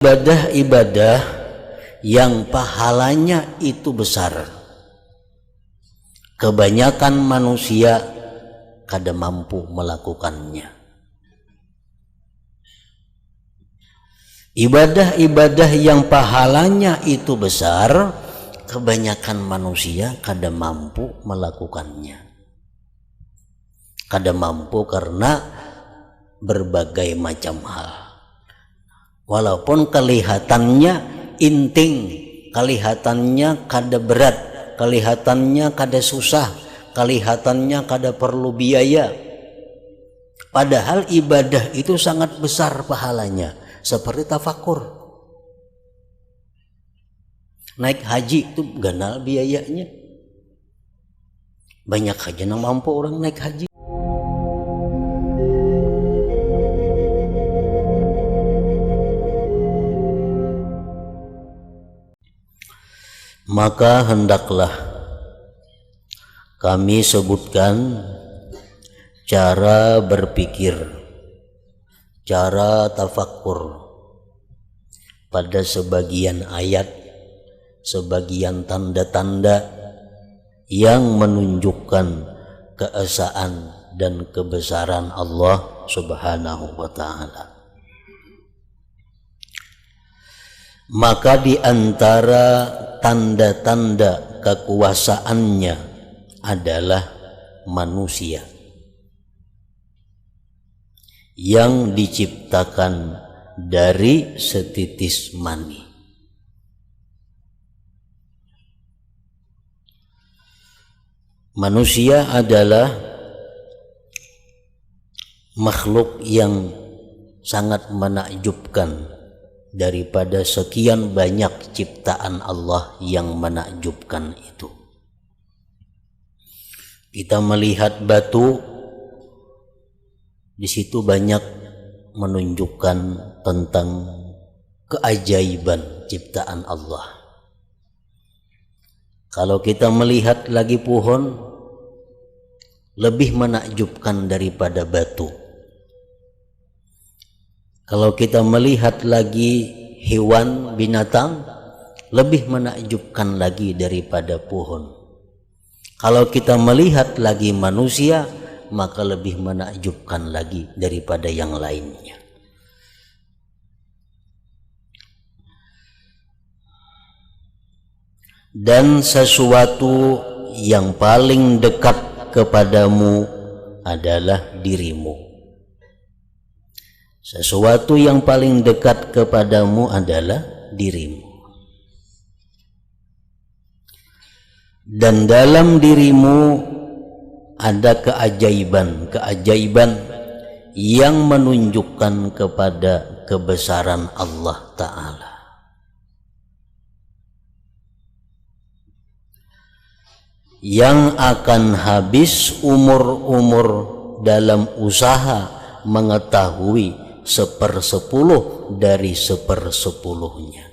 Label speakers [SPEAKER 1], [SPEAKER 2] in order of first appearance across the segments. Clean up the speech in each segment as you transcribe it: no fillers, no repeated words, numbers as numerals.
[SPEAKER 1] ibadah-ibadah yang pahalanya itu besar, kebanyakan manusia kada mampu melakukannya. Ibadah-ibadah yang pahalanya itu besar, kebanyakan manusia kada mampu melakukannya. Kada mampu karena berbagai macam hal. Walaupun kelihatannya inting, kelihatannya kada berat, kelihatannya kada susah, kelihatannya kada perlu biaya. Padahal ibadah itu sangat besar pahalanya. Seperti tafakur. Naik haji itu ganal biayanya. Banyak aja yang mampu orang naik haji. Maka hendaklah kami sebutkan cara berpikir, cara tafakkur pada sebagian ayat, sebagian tanda-tanda yang menunjukkan keesaan dan kebesaran Allah Subhanahu wa ta'ala. Maka di antara tanda-tanda kekuasaannya adalah manusia yang diciptakan dari setitis mani. Manusia adalah makhluk yang sangat menakjubkan daripada sekian banyak ciptaan Allah yang menakjubkan itu. Kita melihat batu, di situ banyak menunjukkan tentang keajaiban ciptaan Allah. Kalau kita melihat lagi pohon, lebih menakjubkan daripada batu. Kalau kita melihat lagi hewan, binatang, lebih menakjubkan lagi daripada pohon. Kalau kita melihat lagi manusia, maka lebih menakjubkan lagi daripada yang lainnya. Dan sesuatu yang paling dekat kepadamu adalah dirimu. Sesuatu yang paling dekat kepadamu adalah dirimu. Dan dalam dirimu ada keajaiban yang menunjukkan kepada kebesaran Allah Ta'ala. Yang akan habis umur-umur dalam usaha mengetahui 1/10 dari 1/10-nya.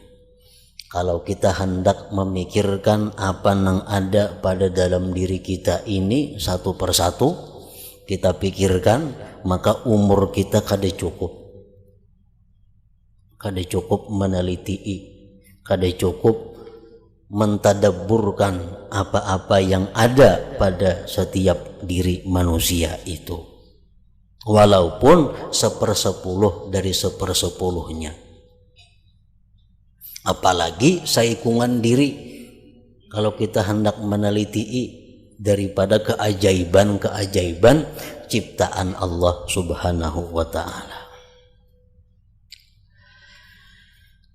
[SPEAKER 1] Kalau kita hendak memikirkan apa yang ada pada dalam diri kita ini satu persatu, kita pikirkan, maka umur kita kada cukup. Kada cukup meneliti, kada cukup mentadabburkan apa-apa yang ada pada setiap diri manusia itu. Walaupun 1/10 dari 1/10-nya. Apalagi seikungan diri, kalau kita hendak meneliti daripada keajaiban ciptaan Allah Subhanahu wa ta'ala.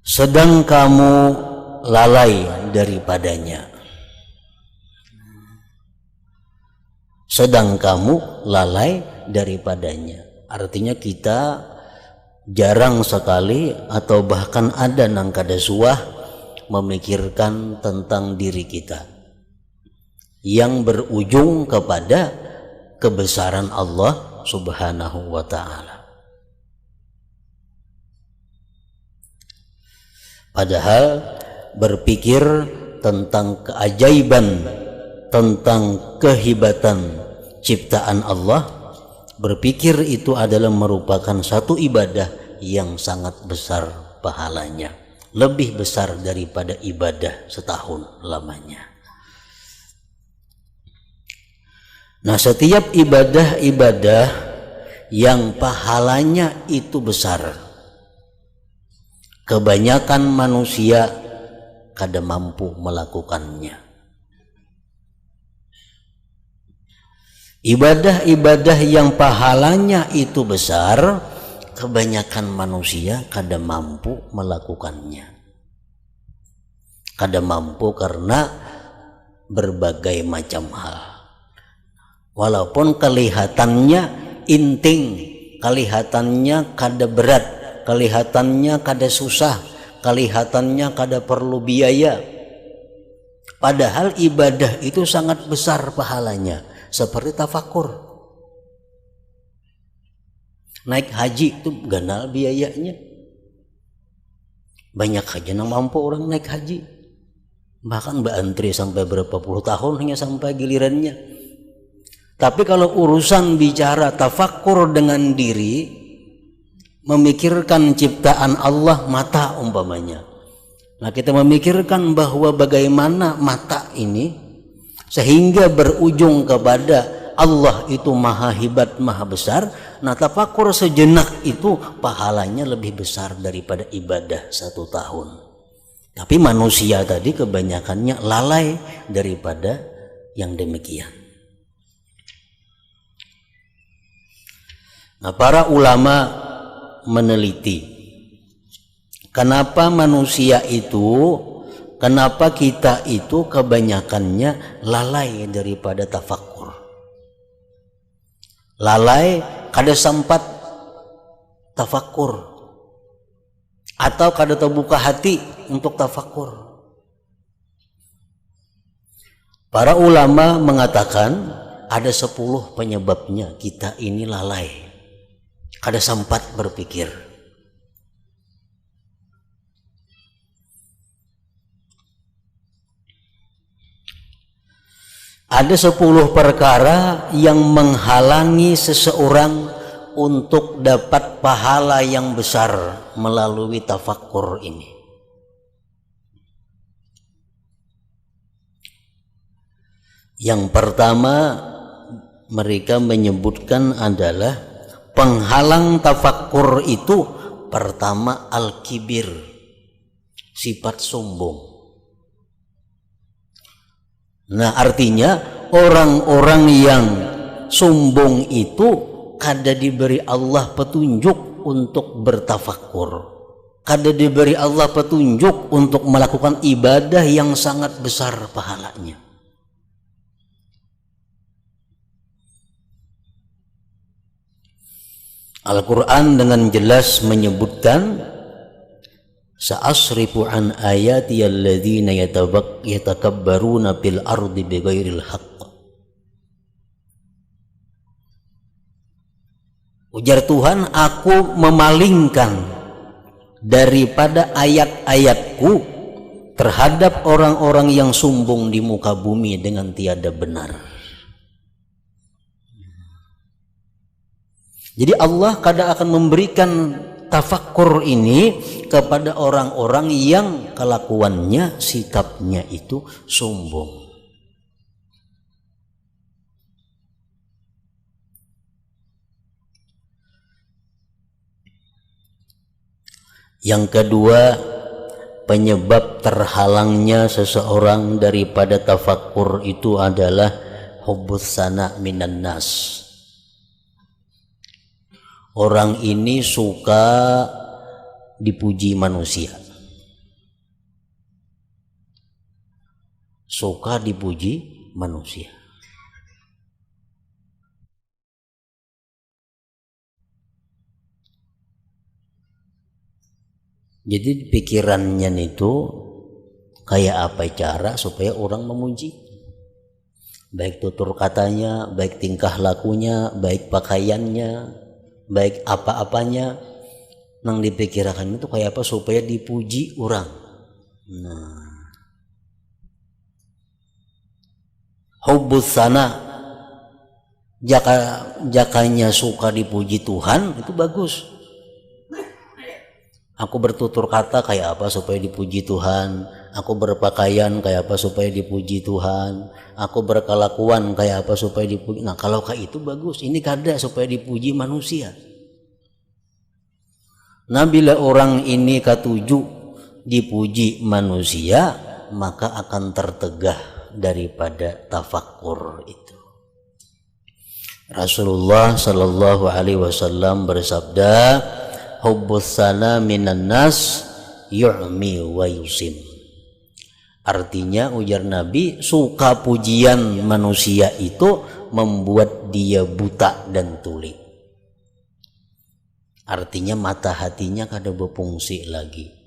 [SPEAKER 1] Sedang kamu lalai daripadanya. Sedang kamu lalai daripadanya. Artinya kita jarang sekali atau bahkan ada nang kada suah memikirkan tentang diri kita yang berujung kepada kebesaran Allah Subhanahu wa ta'ala. Padahal berpikir tentang keajaiban, tentang kehebatan ciptaan Allah, berpikir itu adalah merupakan satu ibadah yang sangat besar pahalanya, lebih besar daripada ibadah setahun lamanya. Nah, setiap ibadah-ibadah yang pahalanya itu besar, kebanyakan manusia kada mampu melakukannya. Ibadah-ibadah yang pahalanya itu besar, kebanyakan manusia kada mampu melakukannya. Kada mampu karena berbagai macam hal. Walaupun kelihatannya inting, kelihatannya kada berat, kelihatannya kada susah, kelihatannya kada perlu biaya. Padahal ibadah itu sangat besar pahalanya. Seperti tafakur. Naik haji itu ganal biayanya. Banyak haji yang mampu orang naik haji. Bahkan berantri sampai berapa puluh tahun hingga sampai gilirannya. Tapi kalau urusan bicara tafakur dengan diri, memikirkan ciptaan Allah, mata umpamanya. Nah, kita memikirkan bahwa bagaimana mata ini sehingga berujung kepada Allah itu maha hebat, maha besar. Nah, tafakur sejenak itu pahalanya lebih besar daripada ibadah 1 tahun. Tapi manusia tadi kebanyakannya lalai daripada yang demikian. Nah, para ulama meneliti kenapa manusia itu, kenapa kita itu kebanyakannya lalai daripada tafakur. Lalai kada sempat tafakur. Atau kada terbuka hati untuk tafakur. Para ulama mengatakan ada 10 penyebabnya kita ini lalai. Kada sempat berpikir. Ada 10 perkara yang menghalangi seseorang untuk dapat pahala yang besar melalui tafakkur ini. Yang pertama mereka menyebutkan adalah penghalang tafakkur itu pertama al-kibir, sifat sombong. Nah, artinya orang-orang yang sombong itu kada diberi Allah petunjuk untuk bertafakur, kada diberi Allah petunjuk untuk melakukan ibadah yang sangat besar pahalanya. Al-Quran dengan jelas menyebutkan sa'asrifu an ayati alladzina yatakabbaruna fil ardi bighairil haqq. Ujar Tuhan, aku memalingkan daripada ayat-ayatku terhadap orang-orang yang sombong di muka bumi dengan tiada benar. Jadi Allah kadang akan memberikan tafakkur ini kepada orang-orang yang kelakuannya, sikapnya itu sombong. Yang kedua, penyebab terhalangnya seseorang daripada tafakkur itu adalah hubbus sana minan nas. Orang ini suka dipuji manusia. Suka dipuji manusia. Jadi pikirannya itu kayak apa cara supaya orang memuji. Baik tutur katanya, baik tingkah lakunya, baik pakaiannya, baik apa-apanya, nang dipikirkan itu kayak apa supaya dipuji orang. Nah, hubbus sana, jakanya suka dipuji Tuhan itu bagus. Aku bertutur kata kayak apa supaya dipuji Tuhan, aku berpakaian kayak apa supaya dipuji Tuhan, aku berkelakuan kayak apa supaya dipuji. Nah kalau kayak itu bagus, ini kada supaya dipuji manusia. Nah bila orang ini katuju dipuji manusia, maka akan tertegah daripada tafakkur itu. Rasulullah Shallallahu Alaihi Wasallam bersabda, hubbus sana minan nas yu'mi wa yusim. Artinya ujar Nabi, suka pujian manusia itu membuat dia buta dan tuli. Artinya mata hatinya kada berfungsi lagi.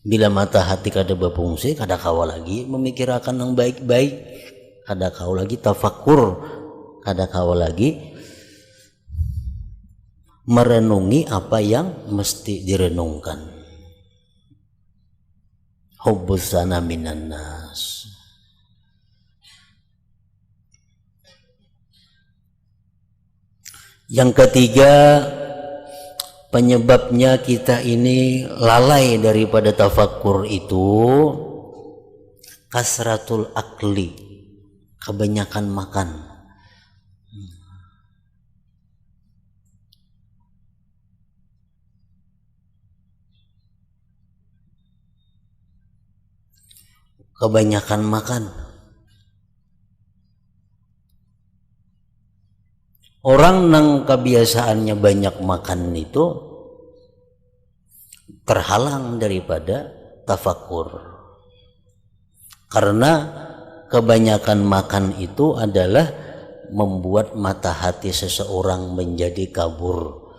[SPEAKER 1] Bila mata hati kada berfungsi, kada kau lagi memikirkan yang baik-baik, kada kau lagi tafakur, kada kau lagi merenungi apa yang mesti direnungkan. Hubbus sana minan nas. Yang ketiga, penyebabnya kita ini lalai daripada tafakkur itu kasratul akli, kebanyakan makan. Kebanyakan makan. Orang nang kebiasaannya banyak makan itu terhalang daripada tafakkur. Karena kebanyakan makan itu adalah membuat mata hati seseorang menjadi kabur.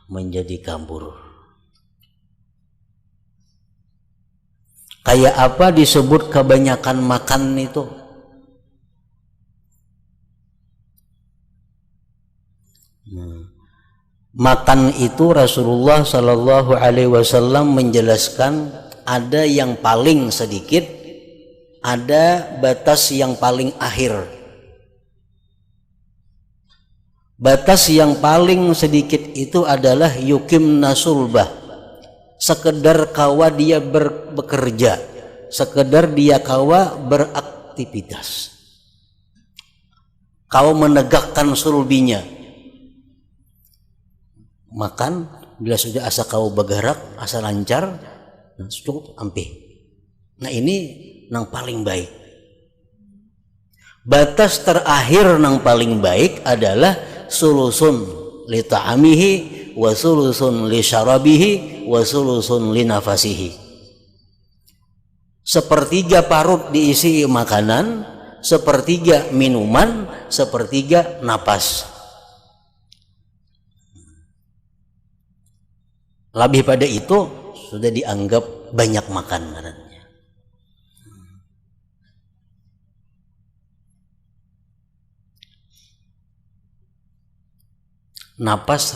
[SPEAKER 1] Menjadi kabur. Kayak apa disebut kebanyakan makan itu? Makan itu Rasulullah Shallallahu Alaihi Wasallam menjelaskan ada yang paling sedikit, ada batas yang paling akhir. Batas yang paling sedikit itu adalah yukim nasulbah, sekedar kawa dia bekerja, sekedar dia kawa beraktivitas, kau menegakkan sulbinya. Makan bila sudah asa kau bergerak, asa lancar, cukup ampih. Nah ini nang paling baik. Batas terakhir nang paling baik adalah sulusun li ta'amihi wa sulusun li syarabihi wa sulusun li nafasihi. Sepertiga parut diisi makanan, sepertiga minuman, sepertiga napas. Lebih pada itu sudah dianggap banyak makan katanya. Napas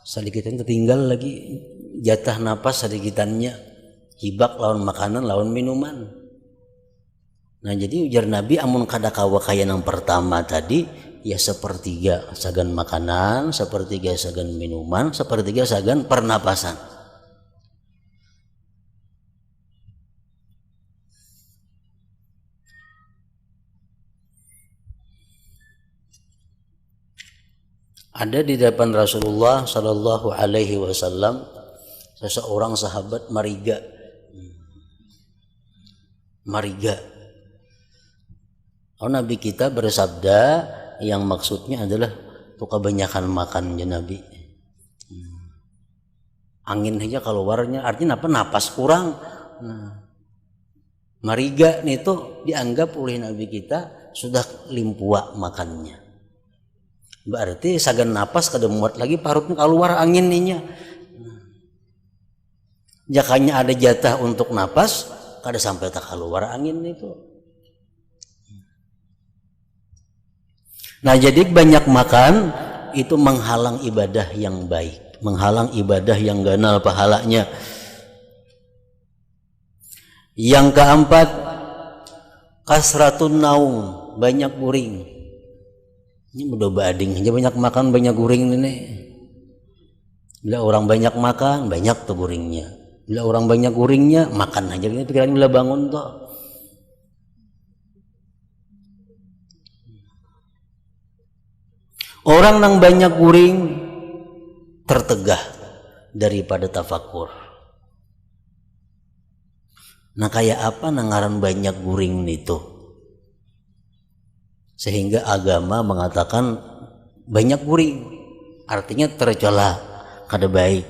[SPEAKER 1] sedikitan tertinggal lagi, jatah napas sedikitannya, hibak lawan makanan lawan minuman. Nah jadi ujar Nabi, amun kada kawa kaya yang pertama tadi, ya sepertiga sagan makanan, sepertiga sagan minuman, sepertiga sagan pernapasan. Ada di depan Rasulullah Shallallahu Alaihi Wasallam seseorang sahabat mariga. Nabi kita bersabda, yang maksudnya adalah tuh kebanyakan makannya Nabi. Angin aja keluarnya, artinya apa? Napas kurang. Nah, mariga nih tuh dianggap oleh Nabi kita sudah limpua makannya. Berarti sagan napas kada muat lagi, parutnya keluar angin ninya. Jakanya ada jatah untuk napas, kada sampai tak keluar angin itu. Nah jadi banyak makan itu menghalang ibadah yang baik, menghalang ibadah yang ganal pahalanya. Yang keempat, kasratun naum, banyak guring. Ini udah bading aja banyak makan banyak guring ini. Bila orang banyak makan, banyak tuh guringnya. Bila orang banyak guringnya, makan aja. Ini pikiran bila bangun tuh. Orang yang banyak guring tertegah daripada tafakur. Nah kayak apa nangaran banyak guring itu? Sehingga agama mengatakan banyak guring. Artinya tercela, kada baik.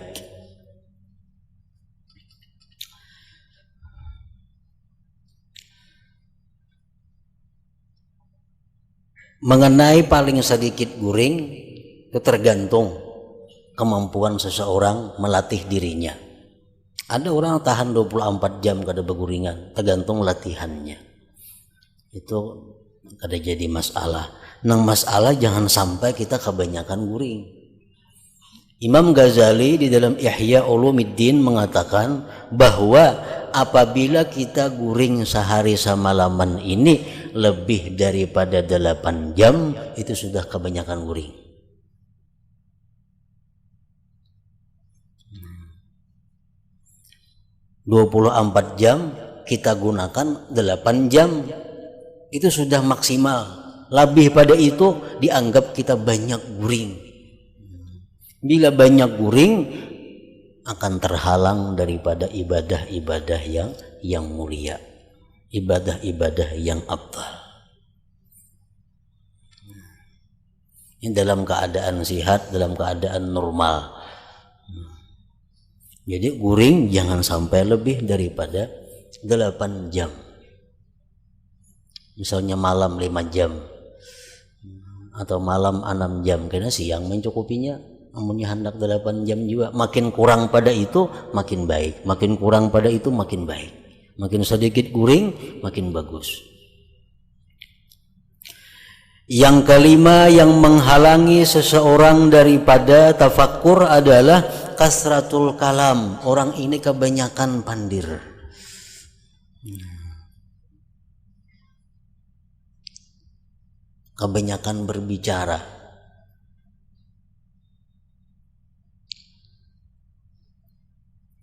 [SPEAKER 1] Mengenai paling sedikit guring, itu tergantung kemampuan seseorang melatih dirinya. Ada orang tahan 24 jam kada berguringan, tergantung latihannya. Itu kada jadi masalah. Nang masalah jangan sampai kita kebanyakan guring. Imam Ghazali di dalam Ihya Ulumuddin mengatakan bahwa apabila kita guring sehari semalaman ini lebih daripada 8 jam, itu sudah kebanyakan guring. Hmm. 24 jam kita gunakan 8 jam, itu sudah maksimal. Lebih pada itu dianggap kita banyak guring. Bila banyak guring akan terhalang daripada ibadah-ibadah yang mulia, ibadah-ibadah yang afdal. Ini dalam keadaan sehat, dalam keadaan normal. Jadi guring jangan sampai lebih daripada 8 jam. Misalnya malam 5 jam atau malam 6 jam, karena siang mencukupinya. Amunnya hendak 8 jam juga, makin kurang pada itu makin baik, makin kurang pada itu makin baik, makin sedikit guring makin bagus. Yang kelima yang menghalangi seseorang daripada tafakkur adalah kasratul kalam. Orang ini kebanyakan pandir. Kebanyakan berbicara.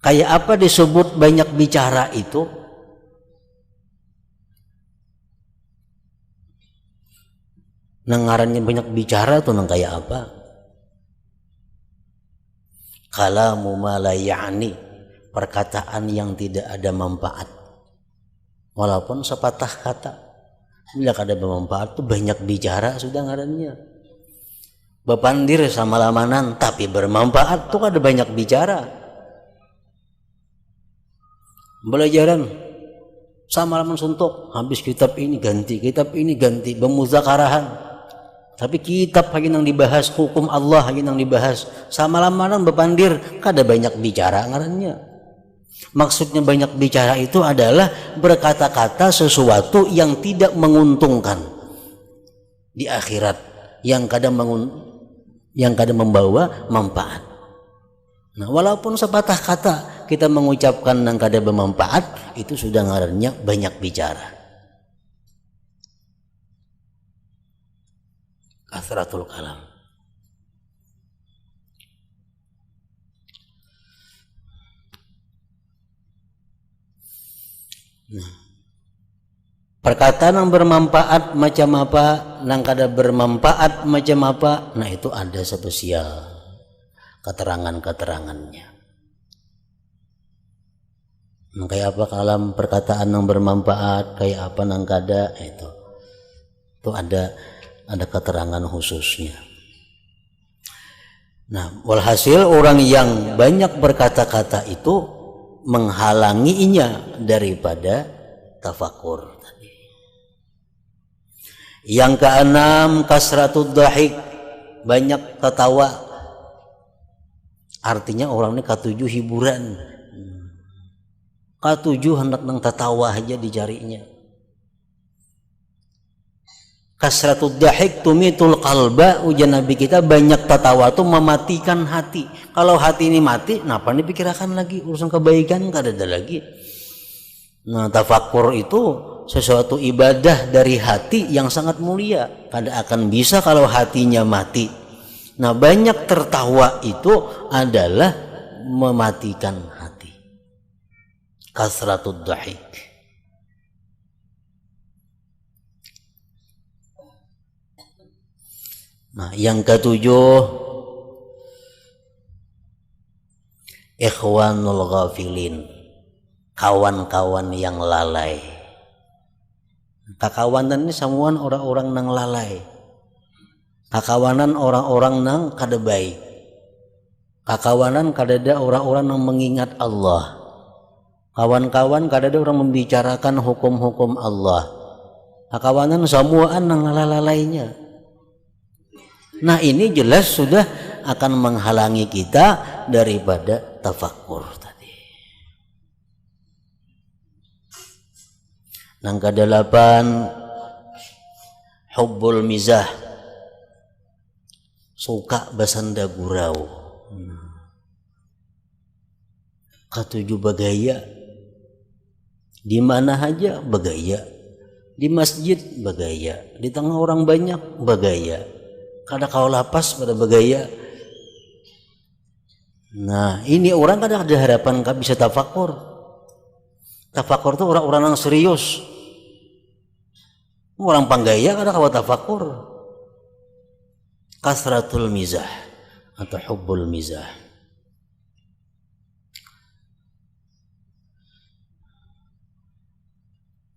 [SPEAKER 1] Kayak apa disebut banyak bicara itu? Nangarannya banyak bicara tuh nang kayak apa? Kalamu ma la ya'ni, perkataan yang tidak ada manfaat. Walaupun sepatah kata. Bila kada bermanfaat tuh banyak bicara sudah ngarannya. Bepandir sama lamanan tapi bermanfaat tuh kada banyak bicara. Belajaran sama laman suntuk, habis kitab ini ganti, bermuzakarahan. Tapi kitab lagi nang dibahas, hukum Allah lagi nang dibahas. Sama lamanan bepandir kada banyak bicara ngarannya. Maksudnya banyak bicara itu adalah berkata-kata sesuatu yang tidak menguntungkan di akhirat, yang kadang membawa manfaat. Nah, walaupun sepatah kata kita mengucapkan yang kada bermanfaat, itu sudah ngarannya banyak bicara. Kasratul kalam. Nah, perkataan yang bermanfaat macam apa, yang kada bermanfaat macam apa, nah itu ada spesial keterangannya. Nah, kayak apa kalam perkataan yang bermanfaat, kayak apa nang kada, itu ada keterangan khususnya. Nah, walhasil orang yang banyak berkata-kata itu menghalanginya daripada tafakur tadi. Yang keenam, kasratud dhahik, banyak tertawa. Artinya orang ini katuju hiburan. Katuju hendak nang tertawa aja dicarinya. Kasratud dhahik tumitul qalba, ujian Nabi kita, banyak tertawa itu mematikan hati. Kalau hati ini mati, kenapa dipikirkan lagi urusan kebaikan, kada ada lagi. Nah, tafakur itu sesuatu ibadah dari hati yang sangat mulia. Kada akan bisa kalau hatinya mati. Nah, banyak tertawa itu adalah mematikan hati. Kasratud dhahik. Nah, yang ketujuh, ikhwanul ghafilin, kawan-kawan yang lalai. Kakawanan ini samuan orang-orang nang lalai. Kakawanan orang-orang nang kada baik. Kakawanan kadada orang-orang nang mengingat Allah. Kawan-kawan kadada orang membicarakan hukum-hukum Allah. Kakawanan samuan nang lalainya. Nah, ini jelas sudah akan menghalangi kita daripada tafakkur tadi. Yang kedelapan, hubbul mizah, suka basanda gurau. Ketujuh, bagaya, di mana aja bagaya, di masjid bagaya, di tengah orang banyak bagaya. Kada kau lapas pada bagaya. Nah, ini orang kadang ada harapan kau bisa tafakur. Tafakur itu orang-orang yang serius. Orang panggaya kadang kau tafakur. Kasratul mizah atau hubbul mizah.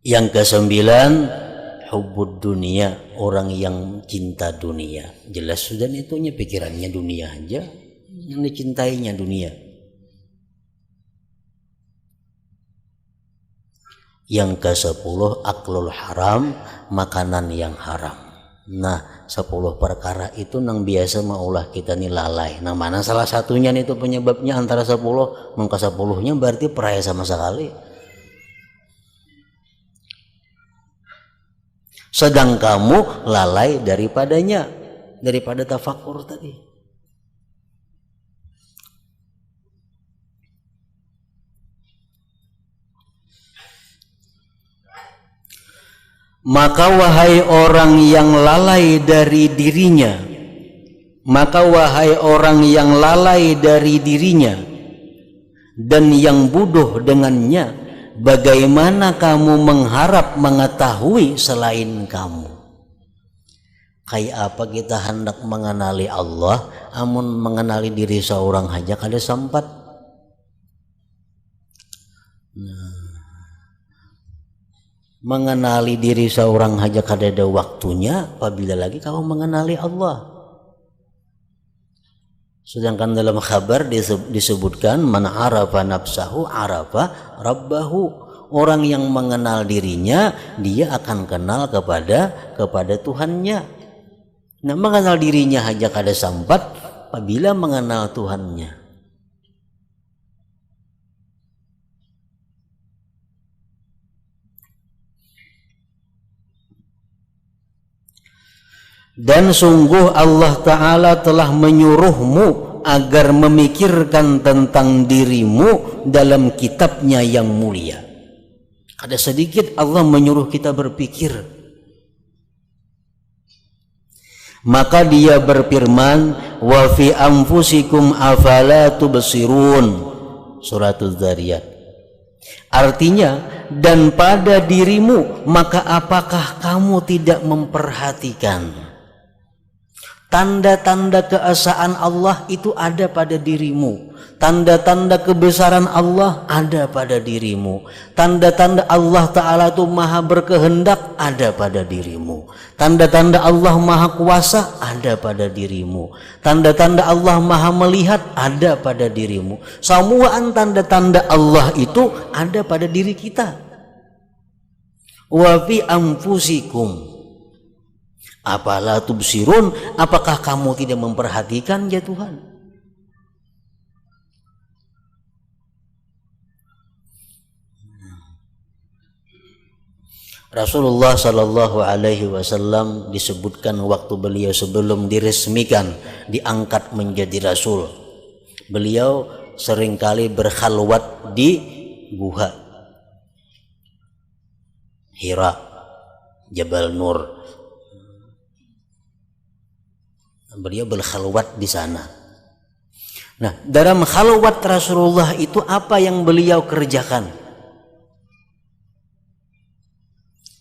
[SPEAKER 1] Yang kesembilan, hubbud dunia, orang yang cinta dunia. Jelas sudah itunya pikirannya dunia aja, yang dicintainya dunia. Yang ke-10, aklul haram, makanan yang haram. Nah, 10 perkara itu nang biasa maulah kita nih lalai. Nah, mana salah satunya nih itu penyebabnya antara 10, mengka 10-nya berarti peraya sama sekali. Sedang kamu lalai daripadanya, daripada tafakur tadi. Maka wahai orang yang lalai dari dirinya, maka wahai orang yang lalai dari dirinya dan yang bodoh dengannya, bagaimana kamu mengharap mengetahui selain kamu? Kayak apa kita hendak mengenali Allah, amun mengenali diri seorang aja kada sempat. Nah, mengenali diri seorang aja kada ada waktunya, apabila lagi kamu mengenali Allah. Sedangkan dalam kabar disebutkan man arafa nafsahu arafa rabbahu. Orang yang mengenal dirinya, dia akan kenal kepada Tuhannya. Nah, mengenal dirinya aja kada sempat, apabila mengenal Tuhannya. Dan sungguh Allah Ta'ala telah menyuruhmu agar memikirkan tentang dirimu dalam kitabnya yang mulia. Ada sedikit Allah menyuruh kita berpikir. Maka dia berfirman, wa fi anfusikum afala tubsirun, Suratul Dzariyat. Artinya, dan pada dirimu, maka apakah kamu tidak memperhatikan? Tanda-tanda keesaan Allah itu ada pada dirimu. Tanda-tanda kebesaran Allah ada pada dirimu. Tanda-tanda Allah Ta'ala itu maha berkehendak ada pada dirimu. Tanda-tanda Allah maha kuasa ada pada dirimu. Tanda-tanda Allah maha melihat ada pada dirimu. Semuaan tanda-tanda Allah itu ada pada diri kita. Wa fi anfusikum afala tubsirun, apakah kamu tidak memperhatikan ya Tuhan? Rasulullah Shallallahu Alaihi Wasallam disebutkan waktu beliau sebelum diresmikan diangkat menjadi Rasul, beliau seringkali berkhalwat di Guha Hira, Jabal Nur. Beliau berkhalwat di sana. Nah, dalam khalwat Rasulullah itu apa yang beliau kerjakan?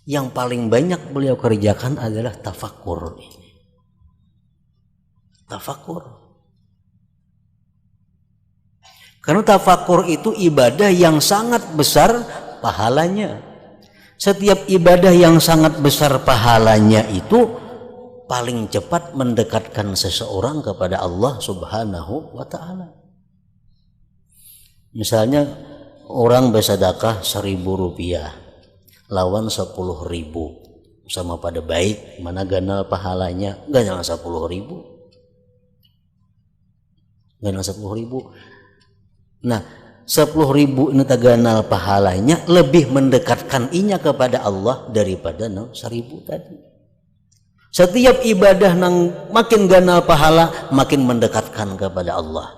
[SPEAKER 1] Yang paling banyak beliau kerjakan adalah tafakkur. Tafakkur. Karena tafakkur itu ibadah yang sangat besar pahalanya. Setiap ibadah yang sangat besar pahalanya itu paling cepat mendekatkan seseorang kepada Allah Subhanahu wa ta'ala. Misalnya orang bersedekah 1.000 rupiah lawan 10.000, sama pada baik, mana ganal pahalanya? Ganal 10.000, ganal 10.000. Nah, 10.000 ini ganal pahalanya lebih mendekatkan inya kepada Allah daripada 1.000 tadi. Setiap ibadah nang makin ganal pahala makin mendekatkan kepada Allah.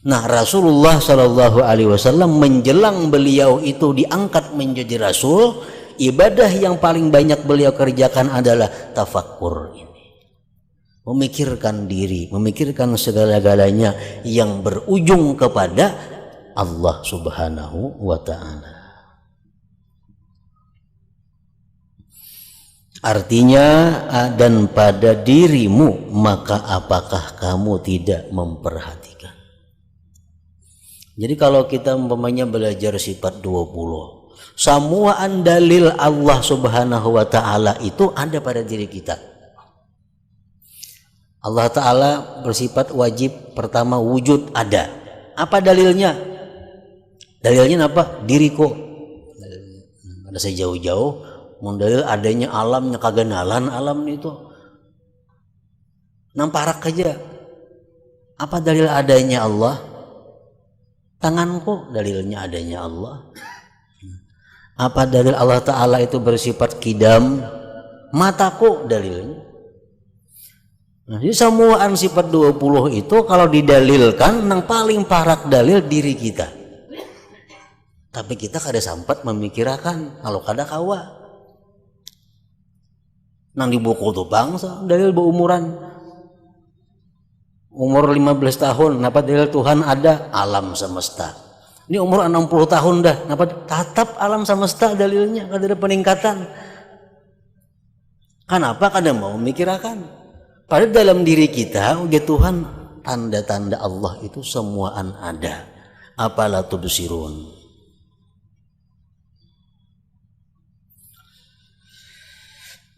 [SPEAKER 1] Nah, Rasulullah Shallallahu Alaihi Wasallam menjelang beliau itu diangkat menjadi Rasul, ibadah yang paling banyak beliau kerjakan adalah tafakkur ini, memikirkan diri, memikirkan segala-galanya yang berujung kepada Allah Subhanahu wa ta'ala. Artinya, dan pada dirimu, maka apakah kamu tidak memperhatikan? Jadi kalau kita umpamanya belajar sifat 20, semua dalil Allah Subhanahu wa ta'ala itu ada pada diri kita. Allah ta'ala bersifat wajib, pertama wujud ada. Apa dalilnya? Dalilnya apa? Diriku. Ada saya jauh-jauh mendalil adanya alamnya, kaganalan alam itu namparak aja. Apa dalil adanya Allah? Tanganku dalilnya adanya Allah. Apa dalil Allah Ta'ala itu bersifat kidam? Mataku dalilnya. Nah, jadi semuaan sifat 20 itu kalau didalilkan yang paling parak dalil diri kita. Tapi kita kada sempat memikirkan kalau kada kawa. Nang di buku tu bangsa dalil berumuran umur 15 tahun, kenapa dalil Tuhan ada? Alam semesta. Ini umur 60 tahun dah, kenapa tetap alam semesta dalilnya, kada ada peningkatan. Kenapa kada mau memikirkan? Padahal dalam diri kita, udah Tuhan, tanda-tanda Allah itu semuaan ada. Apalah tubsirun.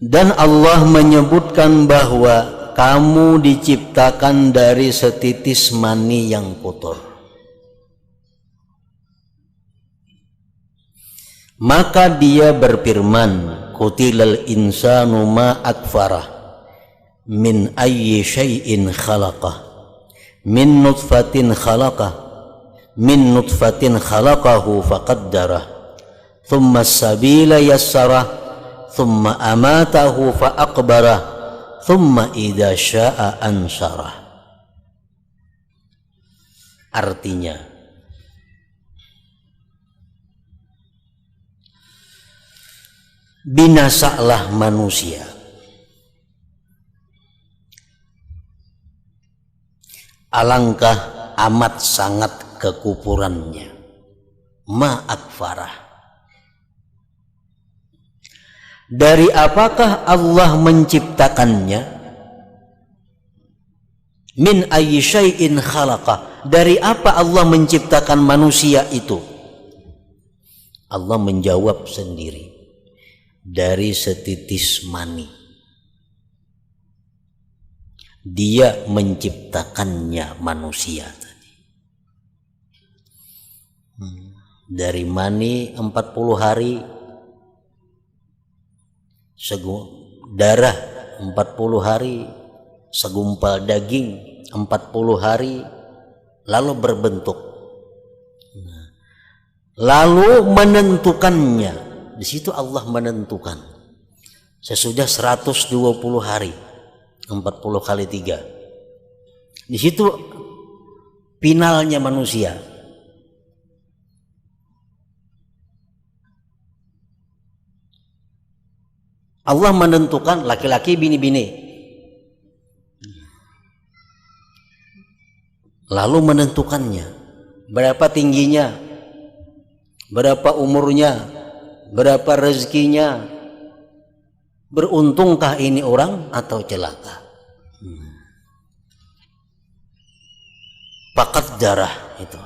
[SPEAKER 1] Dan Allah menyebutkan bahwa kamu diciptakan dari setitis mani yang kotor. Maka dia berfirman, Qutilal insanu ma akfarah min ayyi syai'in khalaqah min nutfatin khalaqahu faqaddarah thumma as-sabila yassarah thumma amatahu fa aqbarah thumma idza syaa ansarah. Artinya, binasalah manusia, alangkah amat sangat kekufurannya. Ma akfarah, dari apakah Allah menciptakannya? Min ayyi syai'in khalaqah, dari apa Allah menciptakan manusia itu? Allah menjawab sendiri, dari setitis mani. Dia menciptakannya manusia tadi. Dari mani 40 hari, darah 40 hari, segumpal daging 40 hari, lalu berbentuk. Lalu menentukannya. Di situ Allah menentukan. Sesudah 120 hari, 40 kali 3. Di situ finalnya manusia. Allah menentukan laki-laki bini-bini. lalu menentukannya, berapa tingginya, berapa umurnya, berapa rezekinya, beruntungkah ini orang atau celaka. Pakat darah itu,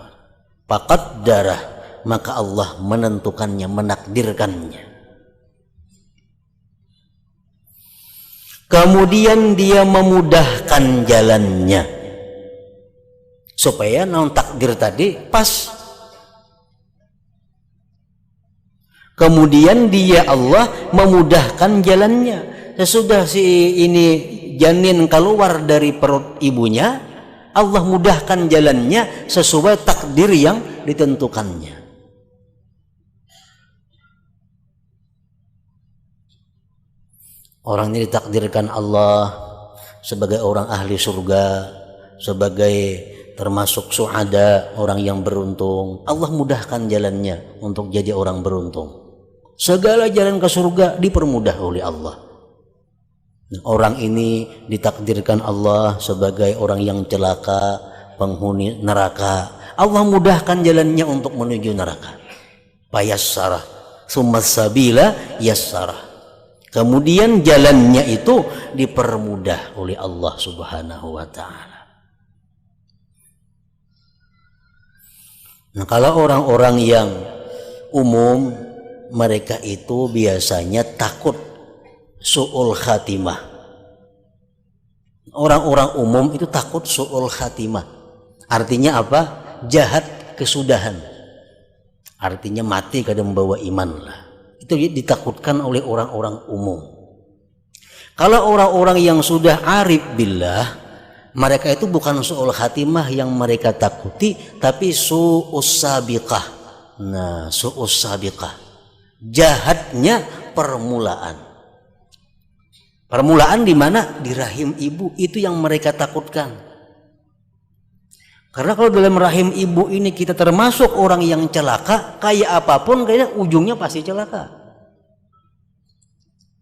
[SPEAKER 1] pakat darah, maka Allah menentukannya, menakdirkannya. Kemudian dia memudahkan jalannya supaya non takdir tadi pas. Kemudian dia Allah memudahkan jalannya. Sesudah si ini janin keluar dari perut ibunya, Allah mudahkan jalannya sesuai takdir yang ditentukannya. Orang ini ditakdirkan Allah sebagai orang ahli surga, sebagai termasuk suada, orang yang beruntung. Allah mudahkan jalannya untuk jadi orang beruntung. Segala jalan ke surga dipermudah oleh Allah. Orang ini ditakdirkan Allah sebagai orang yang celaka, penghuni neraka. Allah mudahkan jalannya untuk menuju neraka. Fayassara summa sabila yassara. Kemudian jalannya itu dipermudah oleh Allah Subhanahu wa ta'ala. Nah, kalau orang-orang yang umum, mereka itu biasanya takut su'ul khatimah. Orang-orang umum itu takut su'ul khatimah. Artinya apa? Jahat kesudahan. Artinya mati kada membawa iman lah. Itu ditakutkan oleh orang-orang umum. Kalau orang-orang yang sudah arif billah, mereka itu bukan su'ul khatimah yang mereka takuti, tapi su'us sabiqah. Nah, su'us sabiqah, jahatnya permulaan. Permulaan di mana? Di rahim ibu. Itu yang mereka takutkan. Karena kalau dalam rahim ibu ini kita termasuk orang yang celaka, kayak apapun kayaknya ujungnya pasti celaka.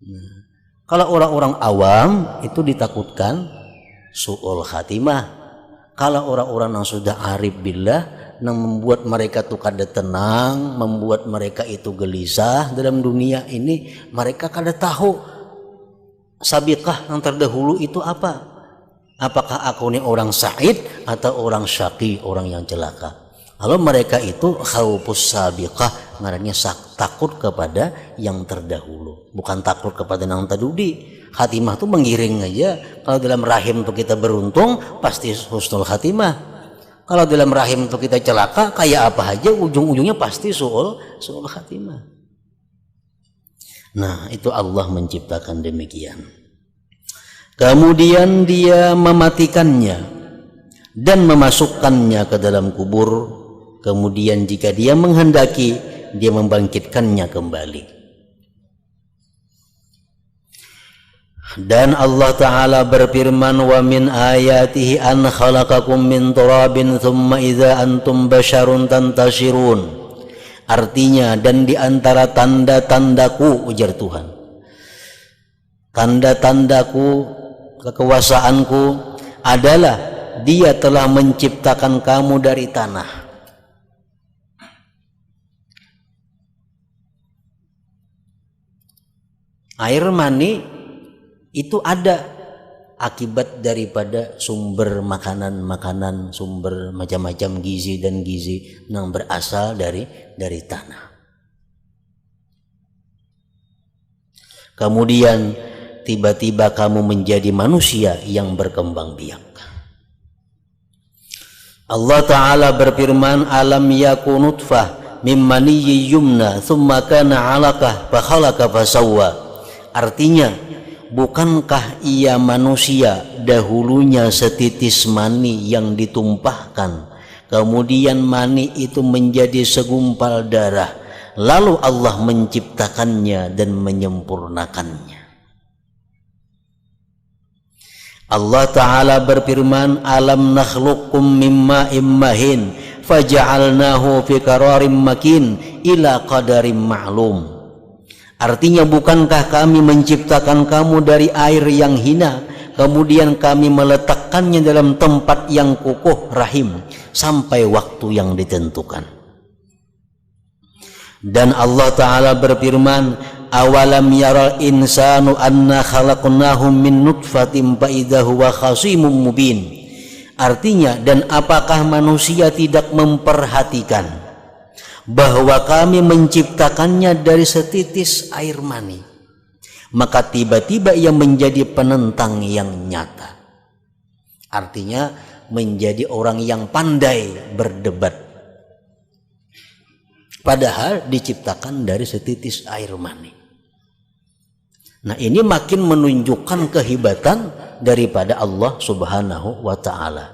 [SPEAKER 1] Nah, kalau orang-orang awam itu ditakutkan su'ul khatimah. Kalau orang-orang yang sudah arif billah, yang membuat mereka tuh kada tenang, membuat mereka itu gelisah dalam dunia ini, mereka kada tahu sabiqah yang terdahulu itu apa. Apakah aku ini orang sa'id atau orang syaqi, orang yang celaka. Kalau mereka itu khaufus sabiqah, maknanya takut kepada yang terdahulu, bukan takut kepada yang terdudi. Khatimah itu mengiring aja. Kalau dalam rahim itu kita beruntung, pasti husnul khatimah. Kalau dalam rahim itu kita celaka, kayak apa aja ujung-ujungnya pasti su'ul khatimah. Nah, itu Allah menciptakan demikian. Kemudian dia mematikannya dan memasukkannya ke dalam kubur. Kemudian jika dia menghendaki, dia membangkitkannya kembali. Dan Allah Ta'ala berfirman, wa min ayatihi an khalaqakum min turabin thumma idza antum basyarun tantashirun. Artinya, dan di antara tanda-tandaku, ujar Tuhan, tanda-tandaku, kekuasaanku adalah dia telah menciptakan kamu dari tanah. Air mani itu ada akibat daripada sumber makanan-makanan, sumber macam-macam gizi dan gizi yang berasal dari tanah. Kemudian tiba-tiba kamu menjadi manusia yang berkembang biak. Allah Ta'ala berfirman, alam yakun nutfah mim maniyyin yumna thumma kana 'alaqah fa khalaqa fa sawwa. Artinya, bukankah ia manusia dahulunya setitis mani yang ditumpahkan, kemudian mani itu menjadi segumpal darah, lalu Allah menciptakannya dan menyempurnakannya. Allah Ta'ala berfirman, alam nakhluqkum mimma immahin faja'alnahu fi qararim makin ila qadarim ma'lum. Artinya, bukankah kami menciptakan kamu dari air yang hina, kemudian kami meletakkannya dalam tempat yang kokoh rahim sampai waktu yang ditentukan. Dan Allah Ta'ala berfirman, awalam yaral insanu anna khalaqnahum min nutfatin fa idza huwa khasimun mubin. Artinya, dan apakah manusia tidak memperhatikan bahwa kami menciptakannya dari setitis air mani, maka tiba-tiba ia menjadi penentang yang nyata. Artinya menjadi orang yang pandai berdebat, padahal diciptakan dari setitis air mani. Nah, ini makin menunjukkan kehebatan daripada Allah Subhanahu wa Ta'ala.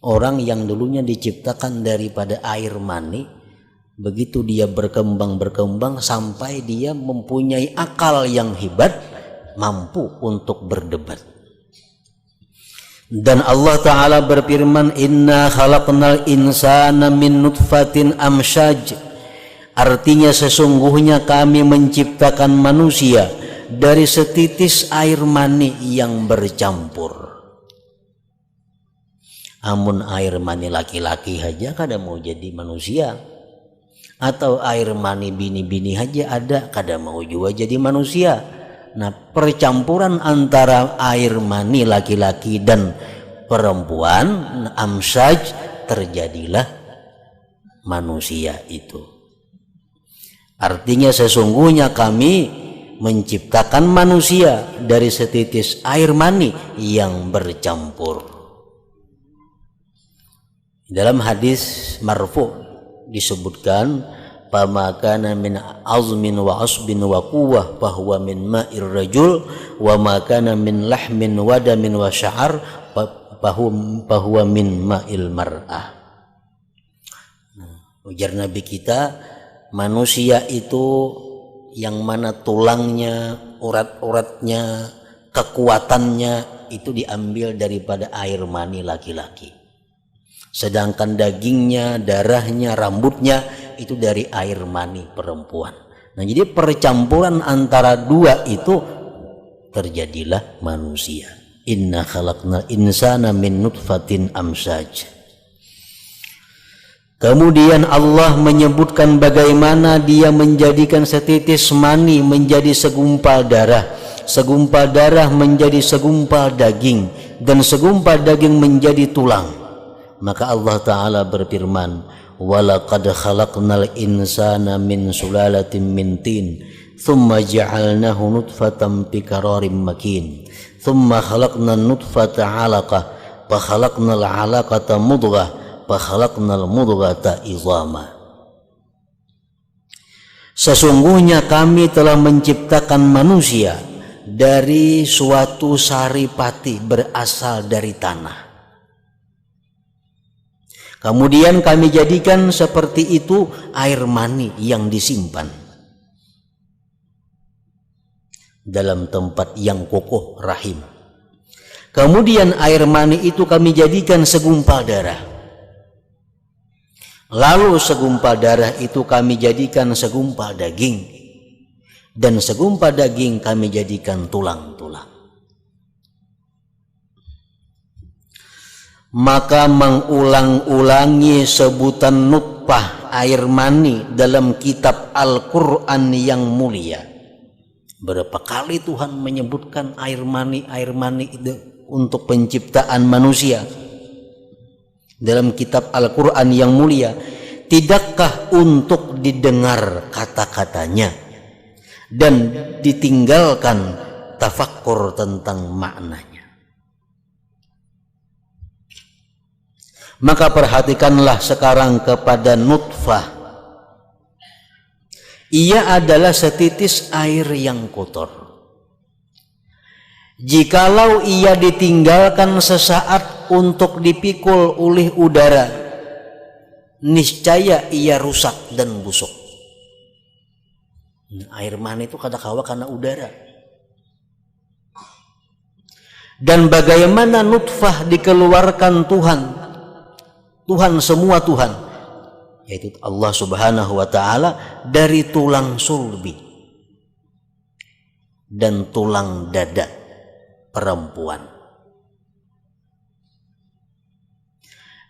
[SPEAKER 1] Orang yang dulunya diciptakan daripada air mani, begitu dia berkembang sampai dia mempunyai akal yang hebat, mampu untuk berdebat. Dan Allah Ta'ala berfirman, inna khalaqnal insana min nutfatin amsyaj. Artinya sesungguhnya kami menciptakan manusia dari setitis air mani yang bercampur. Amun air mani laki-laki aja kada mau jadi manusia, atau air mani bini-bini aja ada kada mau juga jadi manusia. Nah, percampuran antara air mani laki-laki dan perempuan, amsaj, terjadilah manusia itu. Artinya sesungguhnya kami menciptakan manusia dari setitis air mani yang bercampur. Dalam hadis marfu disebutkan, fama kana min azmin wa asbin wa quwwah fahuwa min ma'ir rajul wa ma kana min lahmin wa damin wa sya'ar fahuwa min ma'il mar'ah. Ujar Nabi kita, manusia itu yang mana tulangnya, urat-uratnya, kekuatannya itu diambil daripada air mani laki-laki. Sedangkan dagingnya, darahnya, rambutnya itu dari air mani perempuan. Nah, jadi percampuran antara dua itu terjadilah manusia. Inna khalaqna insana min nutfatin amsaj. Kemudian Allah menyebutkan bagaimana dia menjadikan setitis mani menjadi segumpal darah, segumpal darah menjadi segumpal daging, dan segumpal daging menjadi tulang. Maka Allah Ta'ala berfirman, walaqad khalaqnal insana min sulalatin min tin thumma ja'alnahu nutfatan fi qararin makin thumma khalaqnan nutfata 'alaqah fa khalaqnal 'alaqata mudghah fa khalaqnal mudghata izama. Sesungguhnya kami telah menciptakan manusia dari suatu saripati berasal dari tanah. Kemudian kami jadikan seperti itu air mani yang disimpan dalam tempat yang kokoh rahim. Kemudian air mani itu kami jadikan segumpal darah. Lalu segumpal darah itu kami jadikan segumpal daging. Dan segumpal daging kami jadikan tulang-tulang. Maka mengulang-ulangi sebutan nutfah air mani dalam kitab Al-Quran yang mulia. Berapa kali Tuhan menyebutkan air mani itu untuk penciptaan manusia dalam kitab Al-Quran yang mulia. Tidakkah untuk didengar kata-katanya dan ditinggalkan tafakkur tentang maknanya? Maka perhatikanlah sekarang kepada nutfah. Ia adalah setitis air yang kotor. Jikalau ia ditinggalkan sesaat untuk dipikul oleh udara, niscaya ia rusak dan busuk. Air mani itu kadang-kala karena udara. Dan bagaimana nutfah dikeluarkan Tuhan semua Tuhan, yaitu Allah Subhanahu wa Ta'ala, dari tulang sulbi dan tulang dada. perempuan.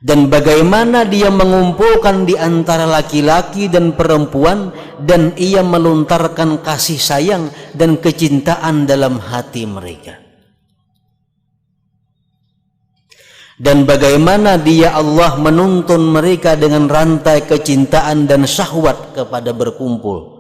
[SPEAKER 1] Dan bagaimana dia mengumpulkan di antara laki-laki dan perempuan, dan ia melontarkan kasih sayang dan kecintaan dalam hati mereka. Dan bagaimana dia Allah menuntun mereka dengan rantai kecintaan dan syahwat kepada berkumpul.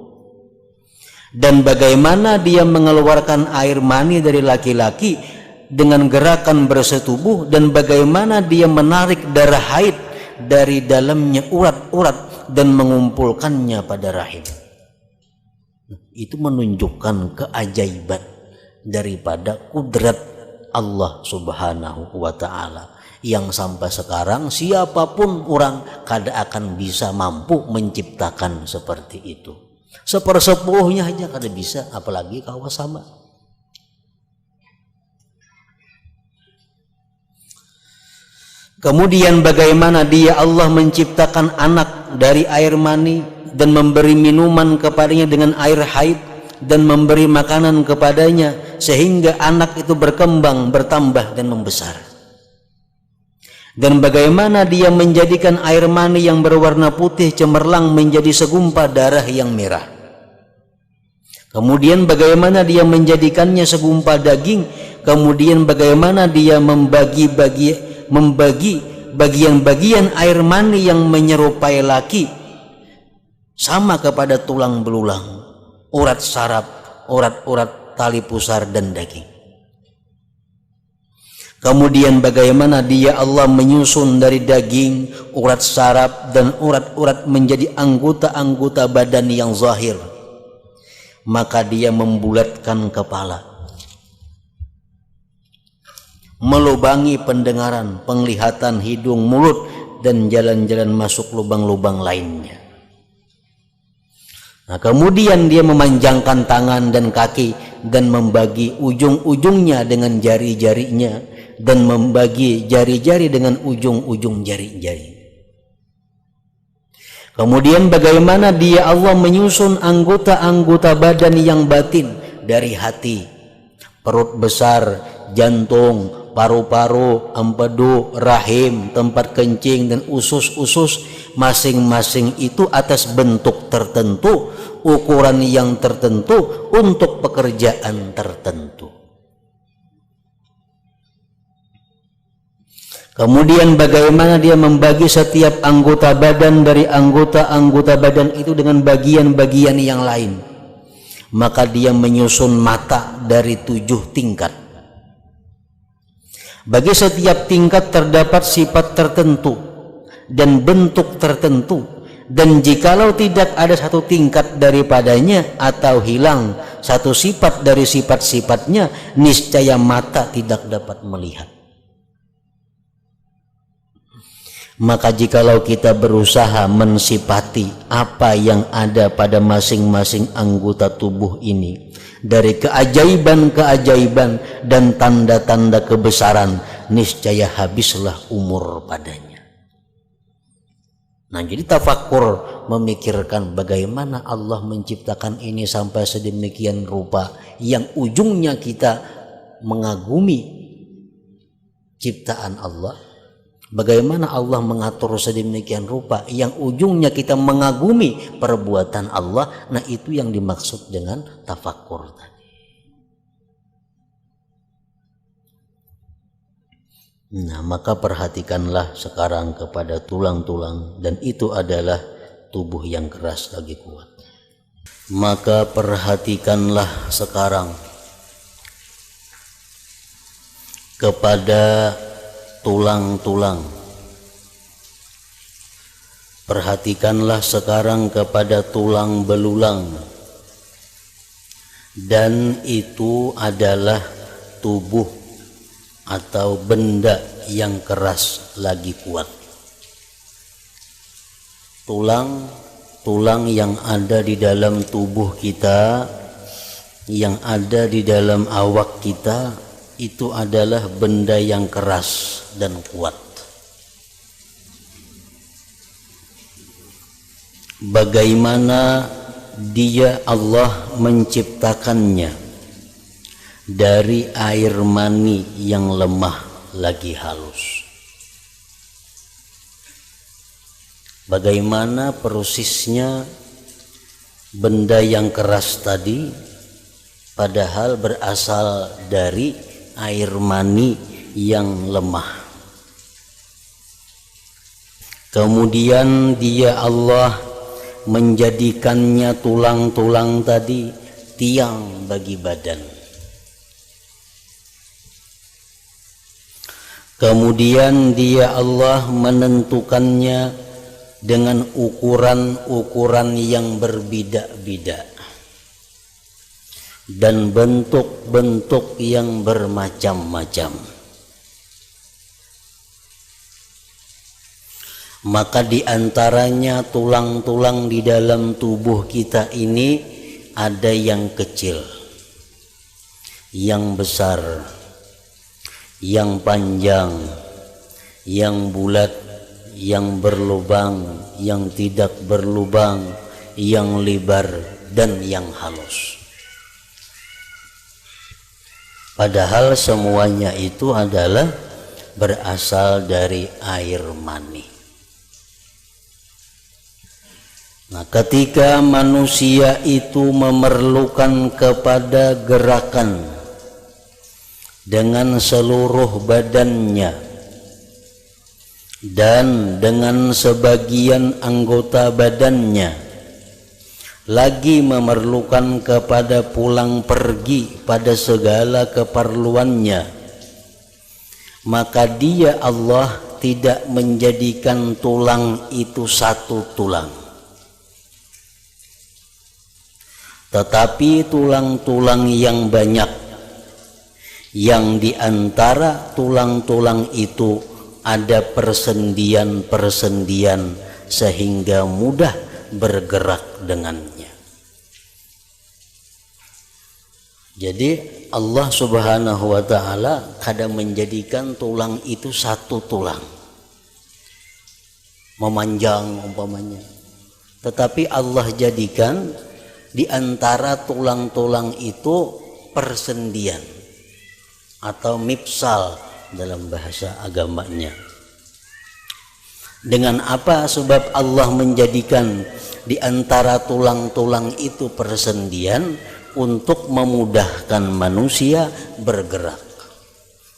[SPEAKER 1] Dan bagaimana dia mengeluarkan air mani dari laki-laki dengan gerakan bersetubuh, dan bagaimana dia menarik darah haid dari dalamnya urat-urat dan mengumpulkannya pada rahim. Itu menunjukkan keajaiban daripada kudrat Allah Subhanahu wa ta'ala, yang sampai sekarang siapapun orang kada akan bisa mampu menciptakan seperti itu. Sepersepuhnya aja kada bisa, apalagi kawa sama. Kemudian bagaimana dia Allah menciptakan anak dari air mani dan memberi minuman kepadanya dengan air haid dan memberi makanan kepadanya sehingga anak itu berkembang, bertambah dan membesar. Dan bagaimana dia menjadikan air mani yang berwarna putih cemerlang menjadi segumpal darah yang merah. Kemudian bagaimana dia menjadikannya segumpal daging, kemudian bagaimana dia membagi bagian-bagian air mani yang menyerupai laki sama kepada tulang belulang, urat saraf, urat-urat tali pusar dan daging. Kemudian bagaimana dia Allah menyusun dari daging, urat saraf dan urat-urat menjadi anggota-anggota badan yang zahir. Maka dia membulatkan kepala, melubangi pendengaran, penglihatan, hidung, mulut, dan jalan-jalan masuk lubang-lubang lainnya. Nah, kemudian dia memanjangkan tangan dan kaki dan membagi ujung-ujungnya dengan jari-jarinya dan membagi jari-jari dengan ujung-ujung jari-jari. Kemudian bagaimana dia Allah menyusun anggota-anggota badan yang batin dari hati, perut besar, jantung, paru-paru, empedu, rahim, tempat kencing dan usus-usus, masing-masing itu atas bentuk tertentu, ukuran yang tertentu untuk pekerjaan tertentu. Kemudian bagaimana dia membagi setiap anggota badan dari anggota-anggota badan itu dengan bagian-bagian yang lain. Maka dia menyusun mata dari 7 tingkat. Bagi setiap tingkat terdapat sifat tertentu dan bentuk tertentu, dan jikalau tidak ada satu tingkat daripadanya atau hilang satu sifat dari sifat-sifatnya, niscaya mata tidak dapat melihat. Maka jikalau kita berusaha mensifati apa yang ada pada masing-masing anggota tubuh ini dari keajaiban-keajaiban dan tanda-tanda kebesaran, niscaya habislah umur padanya. Nah, jadi tafakkur, memikirkan bagaimana Allah menciptakan ini sampai sedemikian rupa yang ujungnya kita mengagumi ciptaan Allah. Bagaimana Allah mengatur sedemikian rupa yang ujungnya kita mengagumi perbuatan Allah. Nah, itu yang dimaksud dengan tafakkur tadi. Nah, maka perhatikanlah sekarang kepada tulang-tulang, dan itu adalah tubuh yang keras lagi kuat. Maka perhatikanlah sekarang kepada tulang-tulang. Perhatikanlah sekarang kepada tulang belulang, dan itu adalah tubuh atau benda yang keras lagi kuat. Tulang yang ada di dalam tubuh kita, yang ada di dalam awak kita, itu adalah benda yang keras dan kuat. Bagaimana dia Allah menciptakannya dari air mani yang lemah lagi halus. Bagaimana prosesnya benda yang keras tadi padahal berasal dari air mani yang lemah. Kemudian dia Allah menjadikannya tulang-tulang tadi tiang bagi badan. Kemudian dia Allah menentukannya dengan ukuran-ukuran yang berbeda-beda dan bentuk-bentuk yang bermacam-macam. Maka di antaranya tulang-tulang di dalam tubuh kita ini ada yang kecil, yang besar, yang panjang, yang bulat, yang berlubang, yang tidak berlubang, yang lebar, dan yang halus. Padahal semuanya itu adalah berasal dari air mani. Nah, ketika manusia itu memerlukan kepada gerakan dengan seluruh badannya dan dengan sebagian anggota badannya, lagi memerlukan kepada pulang pergi pada segala keperluannya, maka dia Allah tidak menjadikan tulang itu satu tulang, tetapi tulang-tulang yang banyak, yang diantara tulang-tulang itu ada persendian-persendian sehingga mudah bergerak dengannya. Jadi Allah Subhanahu wa ta'ala kadang menjadikan tulang itu satu tulang, memanjang umpamanya, tetapi Allah jadikan di antara tulang-tulang itu persendian atau mifsal dalam bahasa agamanya. Dengan apa sebab Allah menjadikan di antara tulang-tulang itu persendian? Untuk memudahkan manusia bergerak,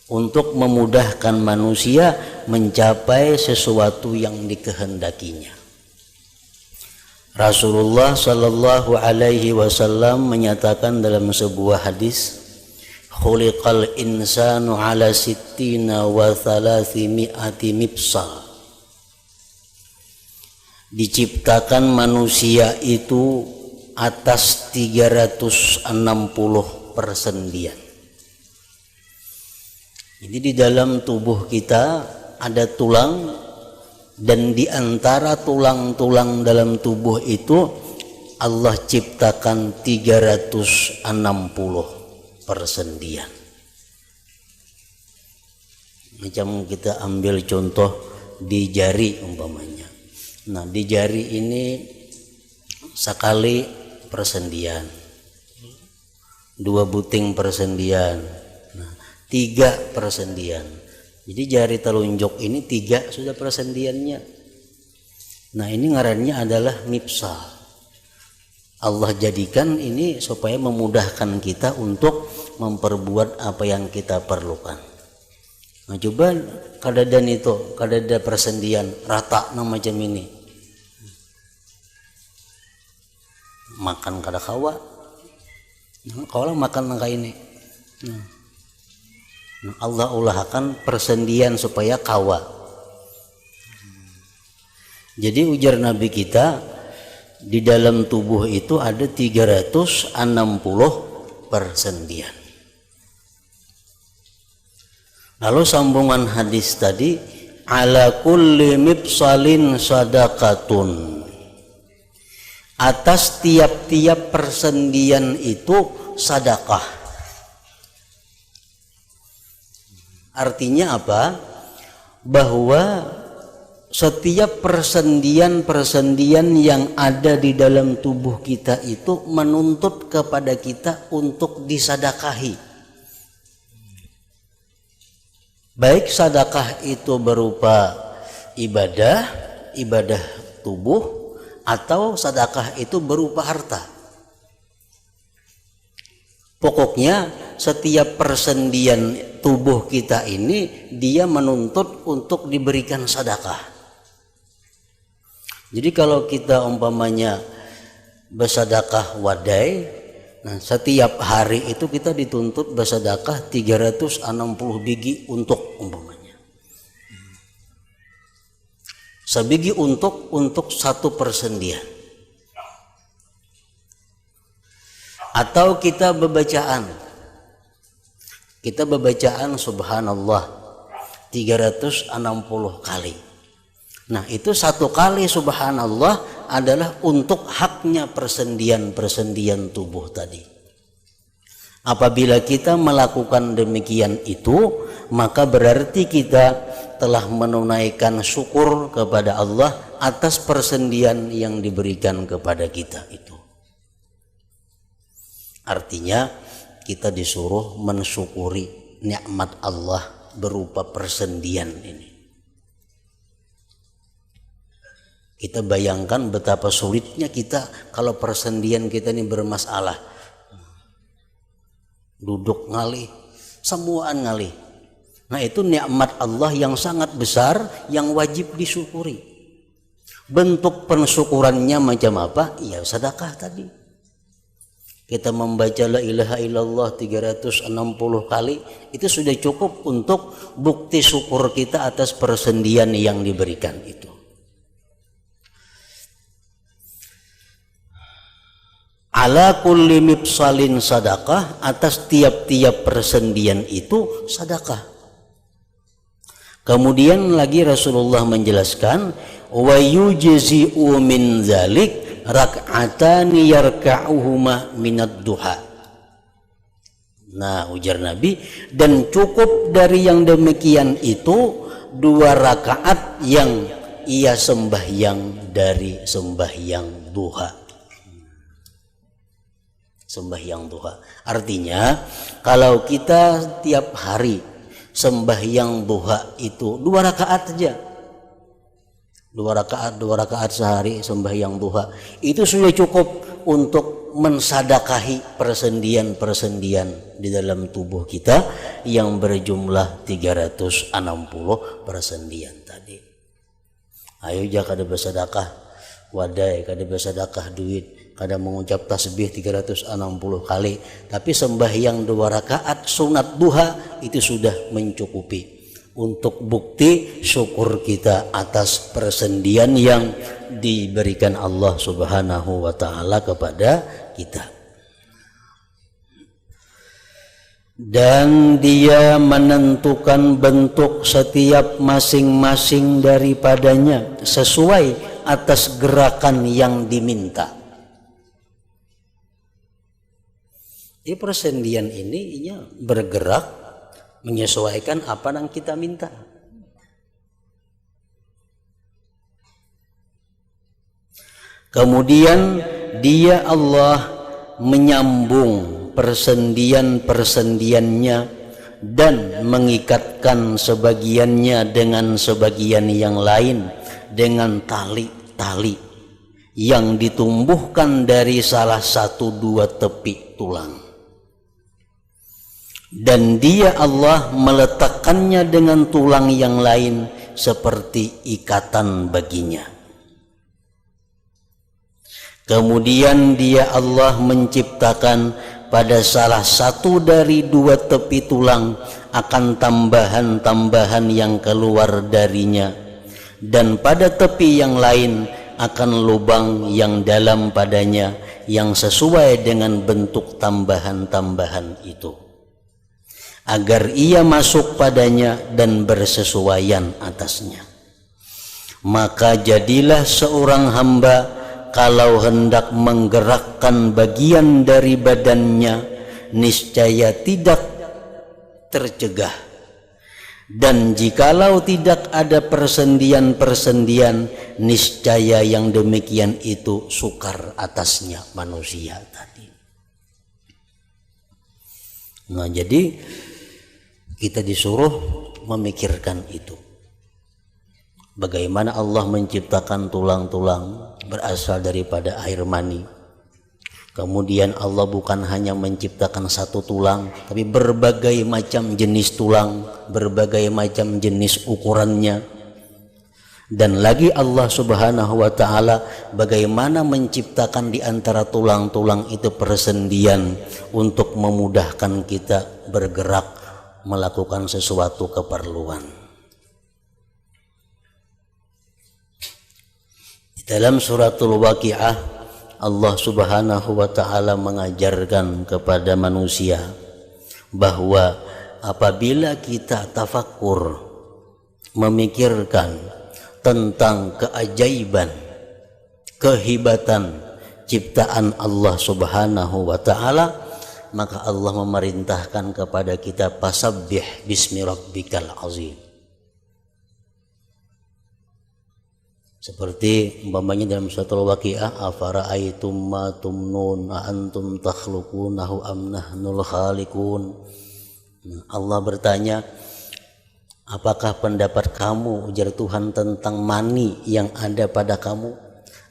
[SPEAKER 1] untuk memudahkan manusia mencapai sesuatu yang dikehendakinya. Rasulullah Shallallahu Alaihi Wasallam menyatakan dalam sebuah hadis, khuliqal insanu ala sittina wa thalathimi'ati mifsal. Diciptakan manusia itu atas 360 persendian. Jadi di dalam tubuh kita ada tulang, dan di antara tulang-tulang dalam tubuh itu Allah ciptakan 360 persendian. Macam kita ambil contoh di jari umpamanya. Nah, di jari ini sekali persendian, 2 buting persendian, 3 persendian. Jadi jari telunjuk ini 3 sudah persendiannya. Nah, ini ngarannya adalah mifsal. Allah jadikan ini supaya memudahkan kita untuk memperbuat apa yang kita perlukan. Nah, coba kadadan itu, kadada persendian rata macam ini. Makan kada kawa. Nah, kalau makan nangka ini. Allah ulahkan persendian supaya kawa. Jadi ujar Nabi kita, di dalam tubuh itu ada 360 persendian. Lalu sambungan hadis tadi, ala kulli mifsalin sadaqatun. Atas tiap-tiap persendian itu sedekah. Artinya apa? Bahwa setiap persendian-persendian yang ada di dalam tubuh kita itu menuntut kepada kita untuk disedekahi, Baik sedekah itu berupa ibadah tubuh, atau sedekah itu berupa harta. Pokoknya setiap persendian tubuh kita ini dia menuntut untuk diberikan sedekah. Jadi kalau kita umpamanya bersedekah wadai, nah setiap hari itu kita dituntut bersedekah 360 biji untuk umpamanya. Sebiji untuk satu persendian. Atau kita bebacaan subhanallah 360 kali. Nah itu satu kali subhanallah adalah untuk haknya persendian tubuh tadi. Apabila kita melakukan demikian itu, maka berarti kita telah menunaikan syukur kepada Allah atas persendian yang diberikan kepada kita itu. Artinya kita disuruh mensyukuri nikmat Allah berupa persendian ini. Kita bayangkan betapa sulitnya kita kalau persendian kita ini bermasalah. Duduk ngalih, semuaan ngalih. Nah itu nikmat Allah yang sangat besar yang wajib disyukuri. Bentuk pensyukurannya macam apa? Ya sedekah tadi. Kita membaca la ilaha illallah 360 kali, itu sudah cukup untuk bukti syukur kita atas persendian yang diberikan itu. Ala kulli mifsalin sadaqah, atas tiap-tiap persendian itu sedekah. Kemudian lagi Rasulullah menjelaskan wa yujzi'u min dzalik rak'atani yarka'uhuma minad duha. Nah ujar Nabi, dan cukup dari yang demikian itu 2 rakaat yang ia sembahyang dari sembahyang duha. Sembahyang duha artinya kalau kita tiap hari sembahyang duha itu 2 rakaat saja, 2 rakaat sehari sembahyang duha, itu sudah cukup untuk mensadakahi persendian di dalam tubuh kita yang berjumlah 360 persendian tadi. Ayo jangan kada bersedekah wadai, kada bersedekah duit, kada mengucap tasbih 360 kali, tapi sembahyang 2 rakaat sunat duha itu sudah mencukupi untuk bukti syukur kita atas persendian yang diberikan Allah Subhanahu wa taala kepada kita. Dan dia menentukan bentuk setiap masing-masing daripadanya sesuai atas gerakan yang diminta. Di persendian ini bergerak menyesuaikan apa yang kita minta. Kemudian dia Allah menyambung persendian-persendiannya dan mengikatkan sebagiannya dengan sebagian yang lain dengan tali-tali yang ditumbuhkan dari salah 1-2 tepi tulang. Dan dia Allah meletakkannya dengan tulang yang lain seperti ikatan baginya. Kemudian dia Allah menciptakan pada salah satu dari 2 tepi tulang akan tambahan-tambahan yang keluar darinya, dan pada tepi yang lain akan lubang yang dalam padanya yang sesuai dengan bentuk tambahan-tambahan itu, agar ia masuk padanya dan bersesuaian atasnya. Maka jadilah seorang hamba kalau hendak menggerakkan bagian dari badannya, niscaya tidak tercegah. Dan jikalau tidak ada persendian-persendian, niscaya yang demikian itu sukar atasnya manusia tadi. Nah jadi kita disuruh memikirkan itu. Bagaimana Allah menciptakan tulang-tulang berasal daripada air mani. Kemudian Allah bukan hanya menciptakan satu tulang, tapi berbagai macam jenis tulang, berbagai macam jenis ukurannya. Dan lagi Allah Subhanahu wa ta'ala bagaimana menciptakan di antara tulang-tulang itu persendian untuk memudahkan kita bergerak melakukan sesuatu keperluan. Dalam suratul Waqiah Allah Subhanahu wa ta'ala mengajarkan kepada manusia bahwa apabila kita tafakkur memikirkan tentang keajaiban, kehebatan ciptaan Allah Subhanahu wa ta'ala, maka Allah memerintahkan kepada kita fasabbih bismi rabbikal azim. Seperti umpamanya dalam suratul Waqiah, afara'aitum ma tumnun a antum takhluqunahu am nahnul khaliqun. Allah bertanya, apakah pendapat kamu, ujar Tuhan, tentang mani yang ada pada kamu?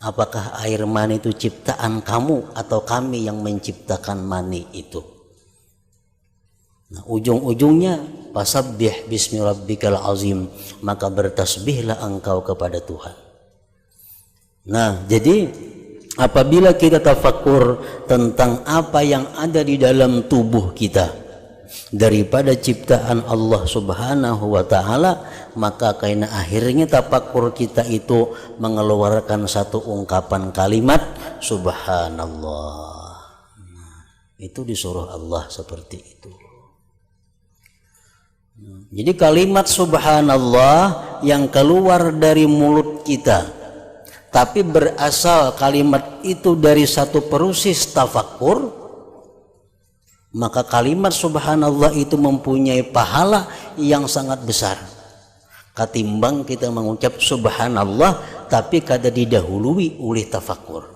[SPEAKER 1] Apakah air mani itu ciptaan kamu atau kami yang menciptakan mani itu? Nah, ujung-ujungnya fasabbih bismi rabbikal azim, maka bertasbihlah engkau kepada Tuhan. Nah, jadi apabila kita tafakkur tentang apa yang ada di dalam tubuh kita daripada ciptaan Allah Subhanahu wa ta'ala, maka karena akhirnya tafakkur kita itu mengeluarkan satu ungkapan kalimat subhanallah. Itu disuruh Allah seperti itu. Jadi kalimat subhanallah yang keluar dari mulut kita, tapi berasal kalimat itu dari satu proses tafakkur, maka kalimat subhanallah itu mempunyai pahala yang sangat besar ketimbang kita mengucap subhanallah tapi kada didahului oleh tafakkur.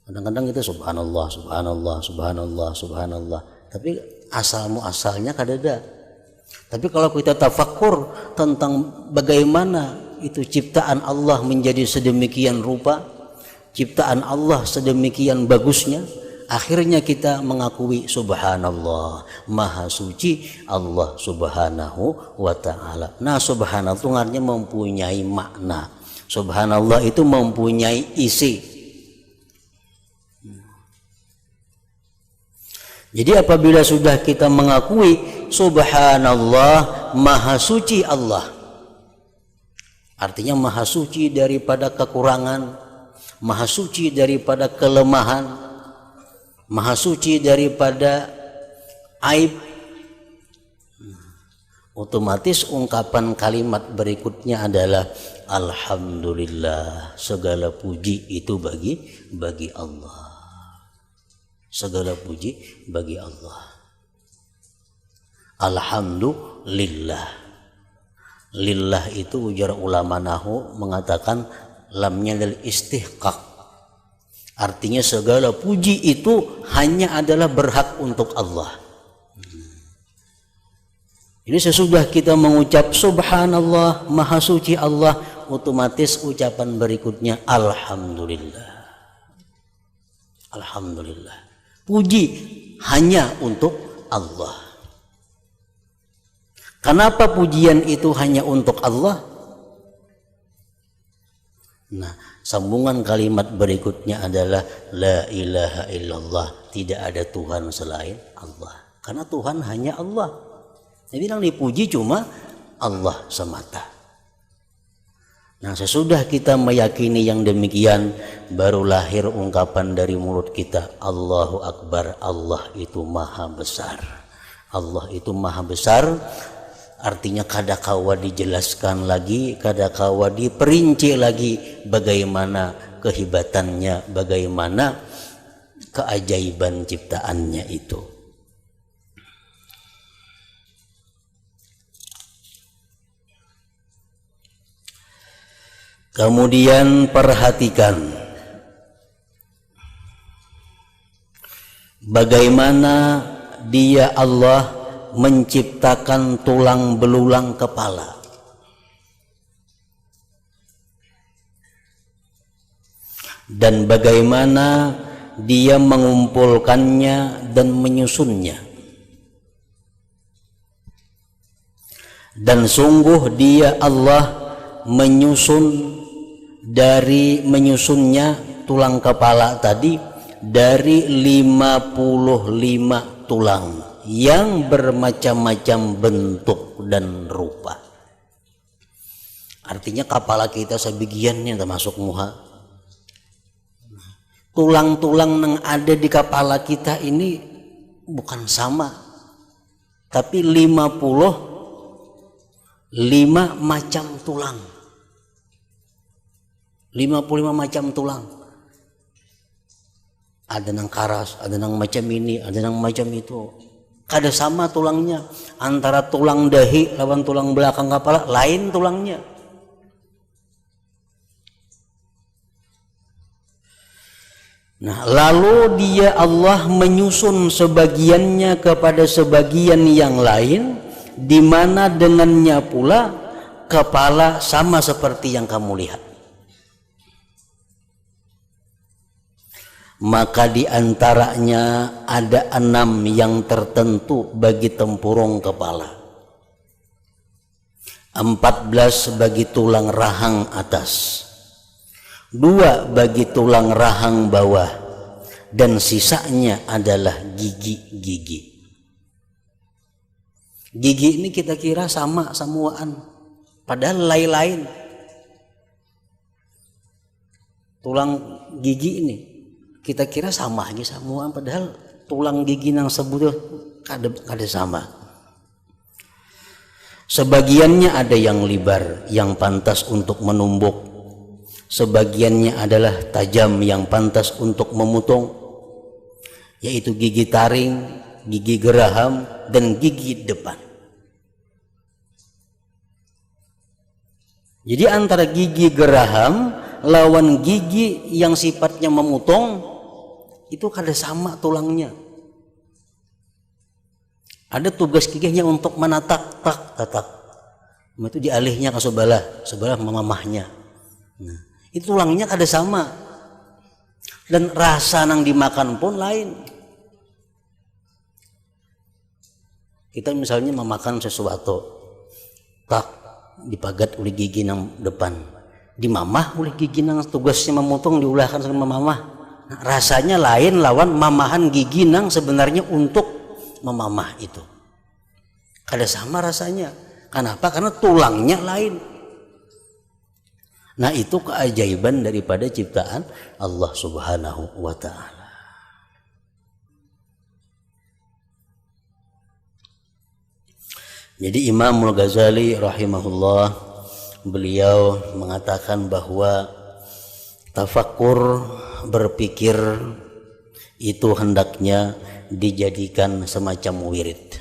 [SPEAKER 1] Kadang-kadang kita subhanallah, subhanallah, subhanallah, subhanallah, tapi asalnya kada ada. Tapi kalau kita tafakkur tentang bagaimana itu ciptaan Allah menjadi sedemikian rupa, ciptaan Allah sedemikian bagusnya, akhirnya kita mengakui subhanallah, maha suci Allah Subhanahu wa ta'ala. Nah, subhanallah itu artinya mempunyai makna. Subhanallah itu mempunyai isi. Jadi apabila sudah kita mengakui subhanallah, maha suci Allah, artinya maha suci daripada kekurangan, maha suci daripada kelemahan, maha suci daripada aib, otomatis ungkapan kalimat berikutnya adalah alhamdulillah, segala puji itu bagi Allah. Segala puji bagi Allah. Alhamdulillah. Lillah itu ujar ulama nahu mengatakan lamnya lil istihqaq. Artinya segala puji itu hanya adalah berhak untuk Allah. Jadi sesudah kita mengucap subhanallah, maha suci Allah, otomatis ucapan berikutnya alhamdulillah. Alhamdulillah. Puji hanya untuk Allah. Kenapa pujian itu hanya untuk Allah? Nah, sambungan kalimat berikutnya adalah la ilaha illallah, tidak ada Tuhan selain Allah. Karena Tuhan hanya Allah. Jadi yang dipuji cuma Allah semata. Nah, sesudah kita meyakini yang demikian, baru lahir ungkapan dari mulut kita, Allahu Akbar, Allah itu maha besar. Allah itu maha besar, artinya kadakawa dijelaskan lagi, kadakawa diperinci lagi bagaimana kehebatannya, bagaimana keajaiban ciptaannya itu. Kemudian perhatikan bagaimana Dia Allah menciptakan tulang belulang kepala. Dan bagaimana dia mengumpulkannya dan menyusunnya. Dan sungguh dia Allah menyusunnya tulang kepala tadi dari 55 tulang yang bermacam-macam bentuk dan rupa. Artinya kepala kita sebagiannya termasuk muha. Tulang-tulang yang ada di kepala kita ini bukan sama, tapi 55 macam tulang. 55 macam tulang. Ada yang karas, ada yang macam ini, ada yang macam itu. Kada sama tulangnya. Antara tulang dahi lawan tulang belakang kepala lain tulangnya. Nah, lalu dia Allah menyusun sebagiannya kepada sebagian yang lain, di mana dengannya pula kepala sama seperti yang kamu lihat. Maka di antaranya ada 6 yang tertentu bagi tempurung kepala, 14 bagi tulang rahang atas, 2 bagi tulang rahang bawah, dan sisanya adalah gigi-gigi. Gigi ini kita kira sama samuaan, padahal lain-lain. Tulang gigi ini kita kira sama aja samuaan, padahal tulang gigi yang sebut kada sama. Sebagiannya ada yang libar yang pantas untuk menumbuk, sebagiannya adalah tajam yang pantas untuk memotong, yaitu gigi taring, gigi geraham, dan gigi depan. Jadi antara gigi geraham lawan gigi yang sifatnya memotong itu kada sama tulangnya. Ada tugas giginya untuk menatak tak. Itu dialihnya ke sebelah mamahnya. Nah, itu tulangnya kada sama. Dan rasa nang dimakan pun lain. Kita misalnya memakan sesuatu, tak dipagat oleh gigi nang depan, dimamah oleh gigi nang tugasnya memotong diulahkan sama mamah. Nah, rasanya lain lawan mamahan gigi nang sebenarnya untuk memamah itu. Kada sama rasanya. Kenapa? Karena tulangnya lain. Nah, itu keajaiban daripada ciptaan Allah Subhanahu wa ta'ala. Jadi Imam Al-Ghazali rahimahullah, beliau mengatakan bahwa tafakkur, berpikir itu hendaknya dijadikan semacam wirid.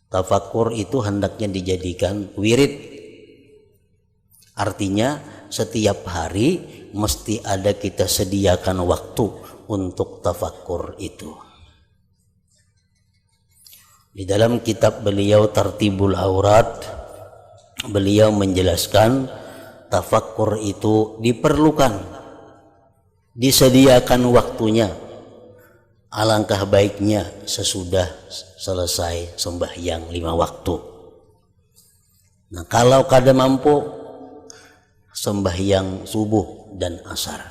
[SPEAKER 1] Tafakkur itu hendaknya dijadikan wirid. Artinya setiap hari mesti ada kita sediakan waktu untuk tafakkur itu. Di dalam kitab beliau Tartibul Aurat, beliau menjelaskan tafakkur itu diperlukan, disediakan waktunya. Alangkah baiknya sesudah selesai sembahyang 5 waktu. Nah, kalau kada mampu, sembahyang subuh dan asar.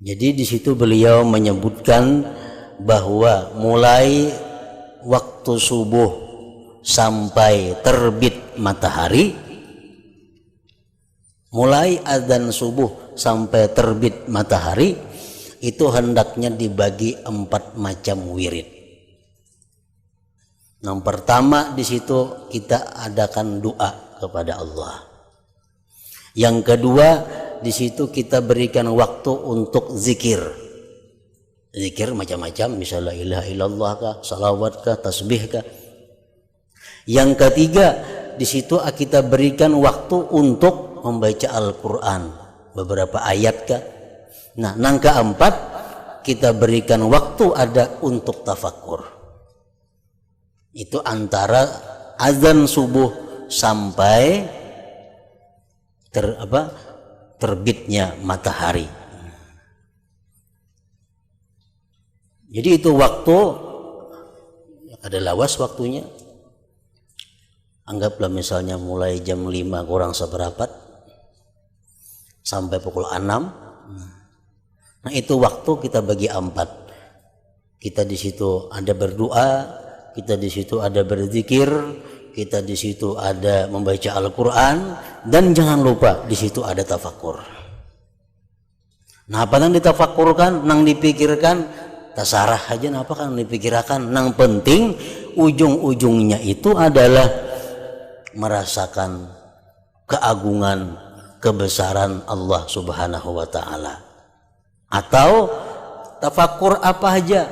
[SPEAKER 1] Jadi di situ beliau menyebutkan bahwa mulai waktu subuh sampai terbit matahari, mulai azan subuh sampai terbit matahari, itu hendaknya dibagi 4 macam wirid. Yang pertama di situ kita adakan doa kepada Allah. Yang kedua di situ kita berikan waktu untuk zikir. Zikir macam-macam, misalnya la ilaha illallah kah, salawat kah, tasbih kah. Yang ketiga di situ kita berikan waktu untuk membaca Al-Quran, beberapa ayat kah. Nah, yang keempat kita berikan waktu ada untuk tafakur. Itu antara azan subuh sampai terbitnya matahari. Jadi itu waktu ada lawas waktunya. Anggaplah misalnya mulai jam 5 kurang seperempat sampai pukul 6. Nah, itu waktu kita bagi 4. Kita di situ ada berdoa, kita di situ ada berzikir, kita di situ ada membaca Al-Qur'an, dan jangan lupa di situ ada tafakur. Nah, apa nang ditafakurkan, nang dipikirkan, tasarah aja apa kan dipikirkan. Nang penting ujung-ujungnya itu adalah merasakan keagungan, kebesaran Allah Subhanahu wa taala. Atau tafakur apa aja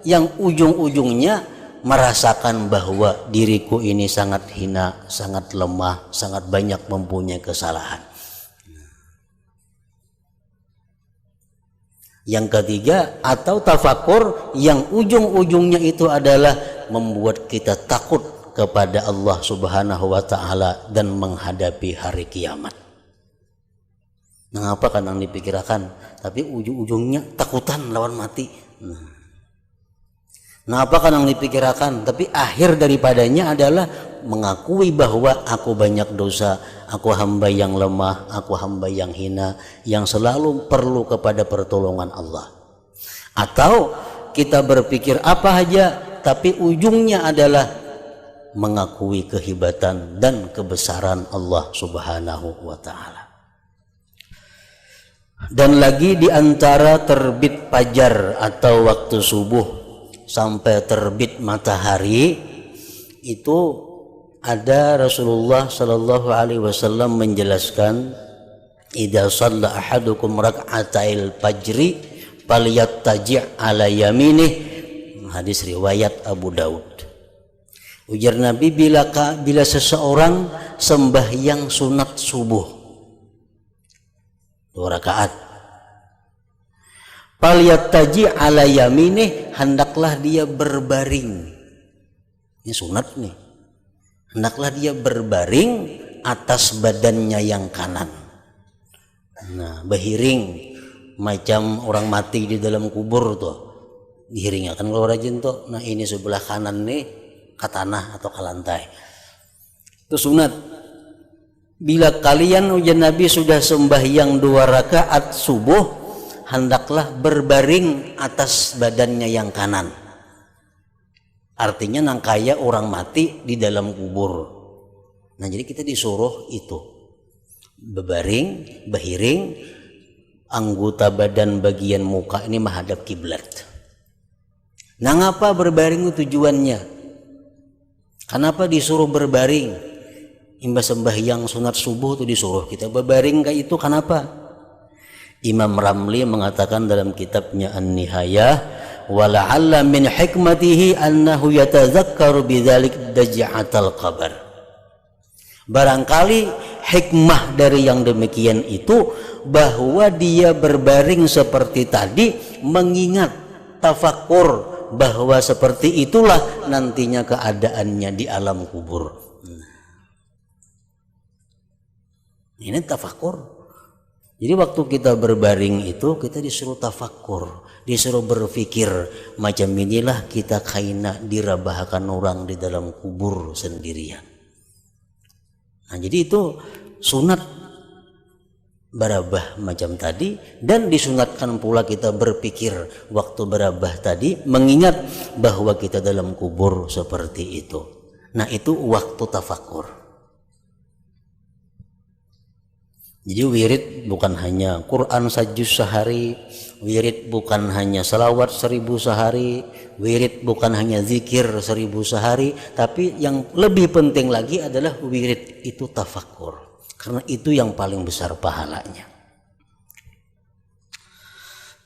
[SPEAKER 1] yang ujung-ujungnya merasakan bahwa diriku ini sangat hina, sangat lemah, sangat banyak mempunyai kesalahan. Yang ketiga, atau tafakur yang ujung-ujungnya itu adalah membuat kita takut kepada Allah Subhanahu wa taala dan menghadapi hari kiamat. Nah, apa kan yang dipikirkan, tapi ujung-ujungnya takutan lawan mati. Nah, apa kan yang dipikirkan, tapi akhir daripadanya adalah mengakui bahwa aku banyak dosa, aku hamba yang lemah, aku hamba yang hina, yang selalu perlu kepada pertolongan Allah. Atau kita berpikir apa aja, tapi ujungnya adalah mengakui kehebatan dan kebesaran Allah Subhanahu wa taala. Dan lagi di antara terbit fajar atau waktu subuh sampai terbit matahari itu ada Rasulullah sallallahu alaihi wasallam menjelaskan, idza shalla ahadukum rak'atail fajri falyattaji' ala yaminih. Hadis riwayat Abu Daud. Ujar Nabi, bila seseorang sembahyang sunat subuh 2 rakaat, falyattaji' ala yaminih, hendaklah dia berbaring. Ini sunat nih. Hendaklah dia berbaring atas badannya yang kanan. Nah, berhiring macam orang mati di dalam kubur tuh. Dihiring akan keluar rajin tuh. Nah, ini sebelah kanan nih ke tanah atau ke lantai. Itu sunat. Bila kalian ujian Nabi sudah sembahyang 2 rakaat subuh, hendaklah berbaring atas badannya yang kanan. Artinya nang kaya orang mati di dalam kubur. Nah, jadi kita disuruh itu berbaring, berhiring, anggota badan bagian muka ini menghadap kiblat. Nah, ngapa berbaring itu tujuannya? Kenapa disuruh berbaring? Imbas sembahyang sunat subuh itu disuruh kita berbaring kayak itu, kenapa? Imam Ramli mengatakan dalam kitabnya An-Nihayah, wala'alla min hikmatihi annahu yatazakkaru bidzalik daj'atal qabr. Barangkali hikmah dari yang demikian itu bahwa dia berbaring seperti tadi mengingat tafakur bahwa seperti itulah nantinya keadaannya di alam kubur. Ini tafakur. Jadi waktu kita berbaring itu kita disuruh tafakur, disuruh berpikir macam inilah kita kaina dirabahkan orang di dalam kubur sendirian. Nah, jadi itu sunat berabah macam tadi, dan disunatkan pula kita berpikir waktu berabah tadi mengingat bahwa kita dalam kubur seperti itu. Nah, itu waktu tafakur. Jadi wirid bukan hanya Quran sajus sehari, wirid bukan hanya salawat 1000 sehari, wirid bukan hanya zikir 1000 sehari, tapi yang lebih penting lagi adalah wirid itu tafakur, karena itu yang paling besar pahalanya.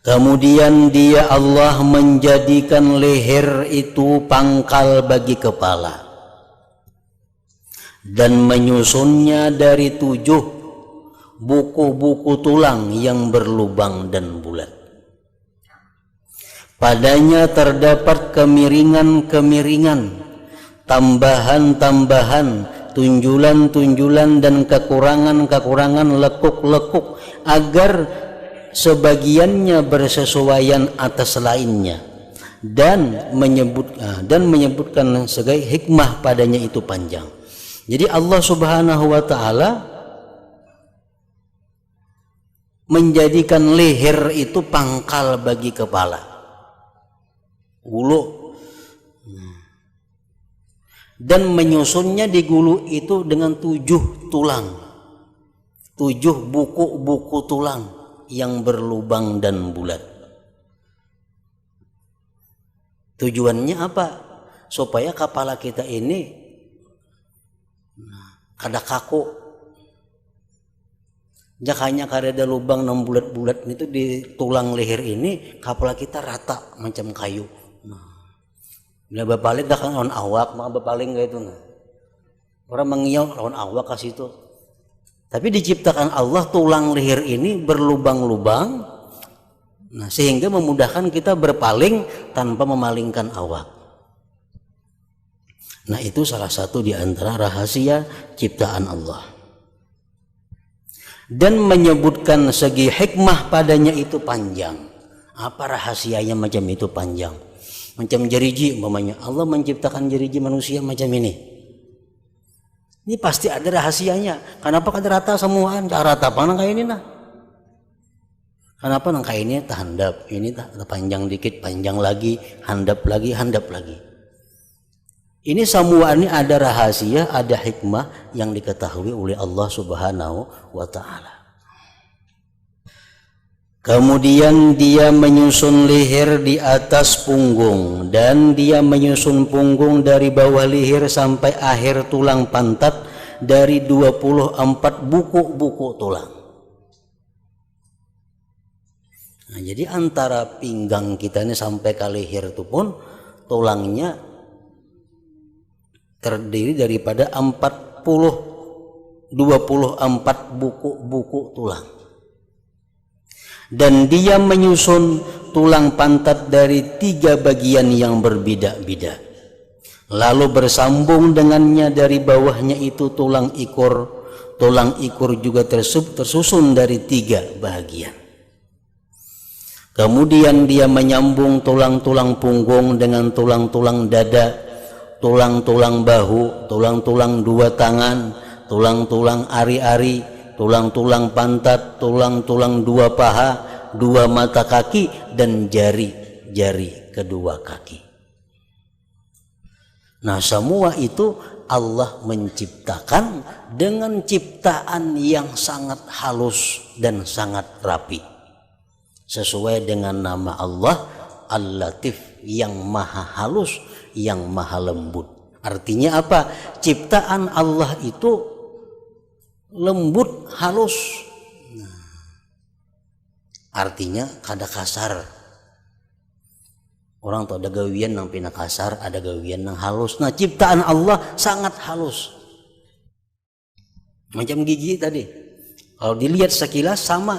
[SPEAKER 1] Kemudian dia Allah menjadikan leher itu pangkal bagi kepala dan menyusunnya dari 7 buku-buku tulang yang berlubang dan bulat. Padanya terdapat kemiringan-kemiringan, tambahan-tambahan, tunjulan-tunjulan dan kekurangan-kekurangan, lekuk-lekuk, agar sebagiannya bersesuaian atas lainnya, dan menyebutkan sebagai hikmah padanya itu panjang. Jadi Allah Subhanahu wa taala menjadikan leher itu pangkal bagi kepala, gulu, dan menyusunnya di gulu itu dengan 7 tulang, 7 buku-buku tulang yang berlubang dan bulat. Tujuannya apa? Supaya kepala kita ini kada kaku. Jakanya kada lubang 6 bulat-bulat itu di tulang leher ini, kepala kita rata macam kayu. Bila bapaling dah kan lawan awak, maka bapaling kayak itu. Orang mengiau lawan awak kasih itu. Tapi diciptakan Allah tulang leher ini berlubang-lubang, sehingga memudahkan kita berpaling tanpa memalingkan awak. Itu salah satu di antara rahasia ciptaan Allah. Dan menyebutkan segi hikmah padanya itu panjang. Apa rahasianya macam itu panjang? Macam jeriji umpamanya, Allah menciptakan jeriji manusia macam ini. Ini pasti ada rahasianya. Kenapa kada rata semuaan? Rata apa nang kayak ini nah? Kenapa nang kayak ini tak handap? Ini tak panjang dikit, panjang lagi, handap lagi, handap lagi. Ini semua ini ada rahasia, ada hikmah yang diketahui oleh Allah Subhanahu wa taala. Kemudian dia menyusun leher di atas punggung, dan dia menyusun punggung dari bawah leher sampai akhir tulang pantat dari 24 buku-buku tulang. Jadi antara pinggang kita ini sampai ke leher itu pun tulangnya terdiri daripada 24 buku-buku tulang. Dan dia menyusun tulang pantat dari 3 bagian yang berbeda-beda, lalu bersambung dengannya dari bawahnya itu tulang ikur. Tulang ikur juga tersusun dari 3 bagian. Kemudian dia menyambung tulang-tulang punggung dengan tulang-tulang dada, tulang-tulang bahu, tulang-tulang 2 tangan, tulang-tulang ari-ari, tulang-tulang pantat, tulang-tulang 2 paha, 2 mata kaki, dan jari-jari kedua kaki. Semua itu Allah menciptakan dengan ciptaan yang sangat halus dan sangat rapi, sesuai dengan nama Allah Al-Latif, yang maha halus, yang maha lembut. Artinya apa? Ciptaan Allah itu lembut, halus. Artinya kada kasar. Orang tuh ada gawian yang pina kasar, ada gawian yang halus. Ciptaan Allah sangat halus. Macam gigi tadi, kalau dilihat sekilas sama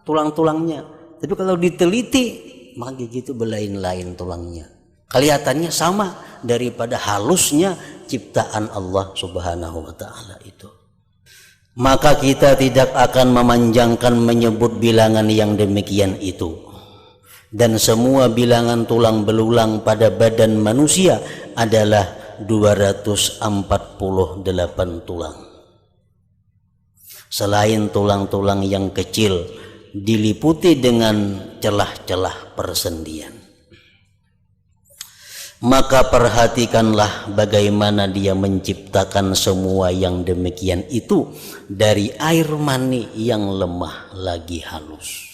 [SPEAKER 1] tulang-tulangnya, tapi kalau diteliti maka gigi itu berlain-lain tulangnya. Kelihatannya sama daripada halusnya ciptaan Allah Subhanahu wa taala itu. Maka kita tidak akan memanjangkan menyebut bilangan yang demikian itu. Dan semua bilangan tulang belulang pada badan manusia adalah 248 tulang. Selain tulang-tulang yang kecil diliputi dengan celah-celah persendian. Maka perhatikanlah bagaimana dia menciptakan semua yang demikian itu dari air mani yang lemah lagi halus.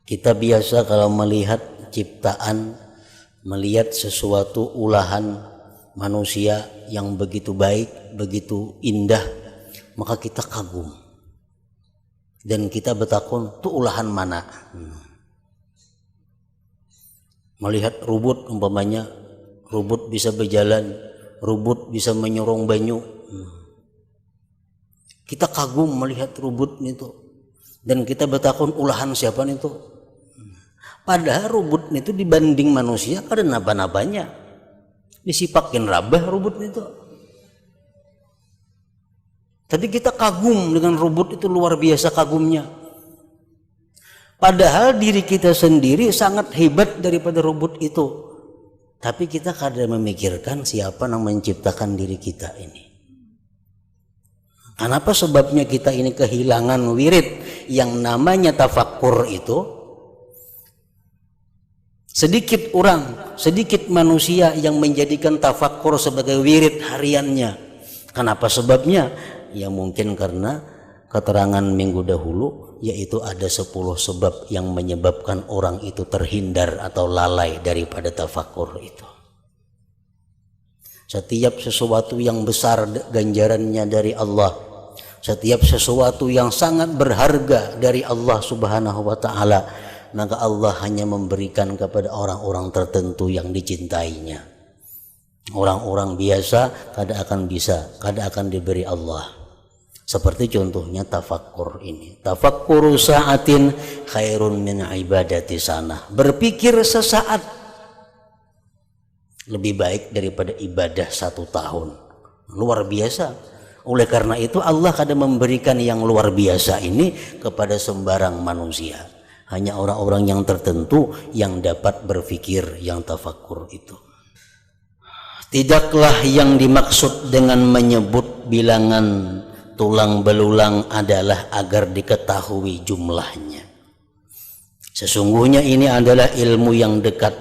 [SPEAKER 1] Kita biasa kalau melihat ciptaan, melihat sesuatu ulahan manusia yang begitu baik, begitu indah, maka kita kagum. Dan kita bertakun, itu ulahan mana? Melihat rubut umpamanya, rubut bisa berjalan, rubut bisa menyorong banyu. Kita kagum melihat rubut itu, dan kita bertakun ulahan siapa itu? Padahal rubut itu dibanding manusia kada napa-napanya. Disipakin rabah rubut itu. Tapi kita kagum dengan rubut itu, luar biasa kagumnya. Padahal diri kita sendiri sangat hebat daripada rubut itu. Tapi kita kadang memikirkan siapa yang menciptakan diri kita ini. Kenapa sebabnya kita ini kehilangan wirid yang namanya tafakkur itu? Sedikit orang, sedikit manusia yang menjadikan tafakkur sebagai wirid hariannya. Kenapa sebabnya? Ya mungkin karena keterangan minggu dahulu, yaitu ada 10 sebab yang menyebabkan orang itu terhindar atau lalai daripada tafakkur itu. Setiap sesuatu yang besar ganjarannya dari Allah, setiap sesuatu yang sangat berharga dari Allah Subhanahu wa taala, maka Allah hanya memberikan kepada orang-orang tertentu yang dicintainya. Orang-orang biasa kada akan bisa, kada akan diberi Allah. Seperti contohnya tafakkur ini. Tafakkuru sa'atin khairun min ibadati sana. Berpikir sesaat lebih baik daripada ibadah 1 tahun. Luar biasa. Oleh karena itu Allah kadang memberikan yang luar biasa ini kepada sembarang manusia. Hanya orang-orang yang tertentu yang dapat berpikir yang tafakkur itu. Tidaklah yang dimaksud dengan menyebut bilangan tulang belulang adalah agar diketahui jumlahnya. Sesungguhnya ini adalah ilmu yang dekat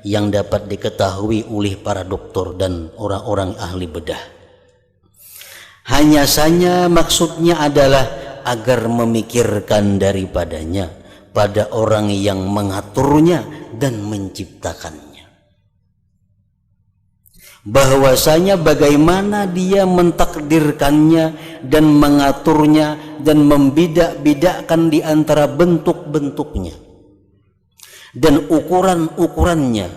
[SPEAKER 1] yang dapat diketahui oleh para doktor dan orang-orang ahli bedah. Hanya saja maksudnya adalah agar memikirkan daripadanya pada orang yang mengaturnya dan menciptakannya. Bahwasanya bagaimana dia mentakdirkannya dan mengaturnya dan membidak-bidakkan di antara bentuk-bentuknya dan ukuran-ukurannya,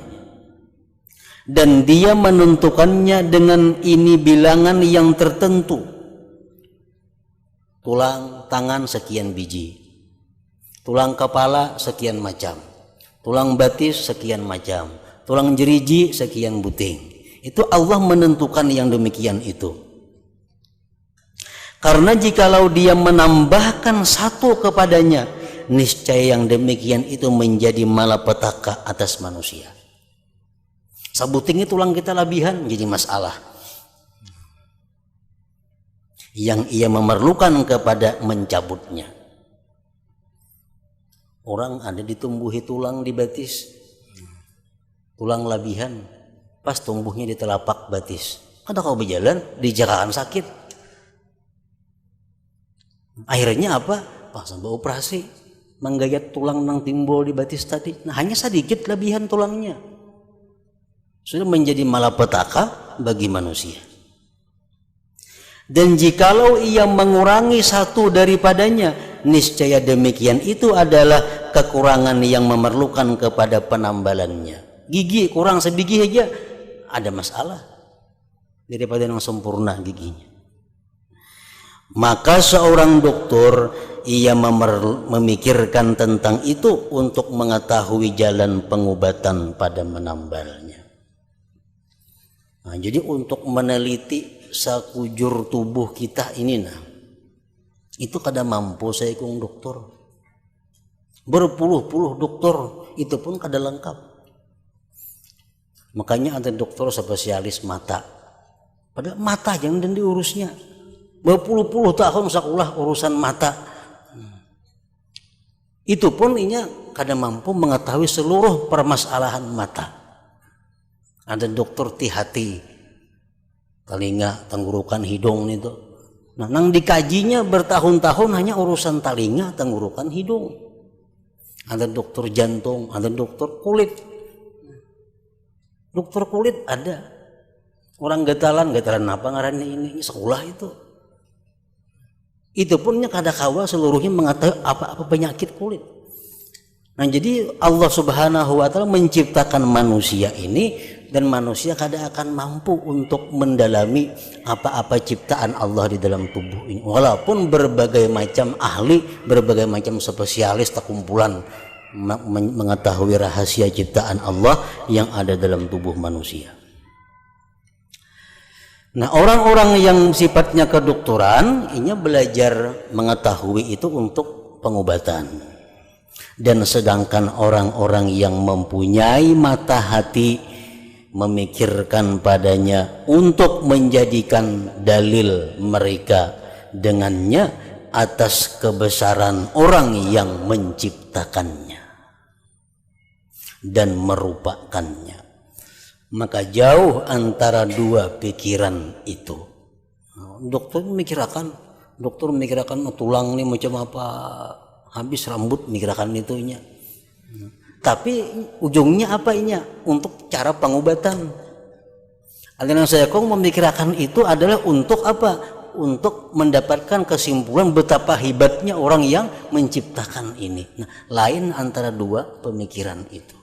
[SPEAKER 1] dan dia menentukannya dengan ini bilangan yang tertentu. Tulang tangan sekian biji, tulang kepala sekian macam, tulang batis sekian macam, tulang jeriji sekian buting. Itu Allah menentukan yang demikian itu. Karena jikalau dia menambahkan satu kepadanya, niscaya yang demikian itu menjadi malapetaka atas manusia. Sabuting tulang kita labihan jadi masalah. Yang ia memerlukan kepada mencabutnya. Orang ada ditumbuhi tulang di batis, tulang labihan. Pas tumbuhnya di telapak batis, kada kau berjalan dijagaan sakit. Akhirnya apa? Pas sampai operasi menggayat tulang yang timbul di batis tadi. Nah, hanya sedikit lebihan tulangnya sudah menjadi malapetaka bagi manusia. Dan jikalau ia mengurangi satu daripadanya, niscaya demikian itu adalah kekurangan yang memerlukan kepada penambalannya. Gigi kurang sebiji aja ada masalah daripada yang sempurna giginya. Maka seorang dokter ia memikirkan tentang itu untuk mengetahui jalan pengobatan pada menambalnya. Nah, jadi untuk meneliti sekujur tubuh kita ini, nah, itu kada mampu saya kong dokter. Berpuluh-puluh dokter itu pun kada lengkap. Makanya ada dokter spesialis mata. Pada mata jangan diurusnya. Berpuluh-puluh tahun sekolah urusan mata. Itu pun inya kada mampu mengetahui seluruh permasalahan mata. Ada dokter ti hati, telinga, tenggorokan, hidung itu. Nah, nang dikajinya bertahun-tahun hanya urusan telinga, tenggorokan, hidung. Ada dokter jantung, ada dokter kulit. Dokter kulit ada. Orang getalan apa ngarannya ini sekolah itu. Itu punnya kada kawa seluruhnya mengetahui apa-apa penyakit kulit. Nah, jadi Allah Subhanahu wa taala menciptakan manusia ini dan manusia kada akan mampu untuk mendalami apa-apa ciptaan Allah di dalam tubuh ini. Walaupun berbagai macam ahli, berbagai macam spesialis terkumpulan mengetahui rahasia ciptaan Allah yang ada dalam tubuh manusia. Nah, orang-orang yang sifatnya kedokteran ini belajar mengetahui itu untuk pengobatan. Dan sedangkan orang-orang yang mempunyai mata hati memikirkan padanya untuk menjadikan dalil mereka dengannya atas kebesaran orang yang menciptakannya dan merupakannya. Maka jauh antara dua pikiran itu. Dokter memikirkan tulang ini macam apa, habis rambut mikirkan itunya. Tapi ujungnya apa inya? Untuk cara pengobatan. Aliran saya memikirkan itu adalah untuk apa? Untuk mendapatkan kesimpulan betapa hebatnya orang yang menciptakan ini. Nah, lain antara dua pemikiran itu.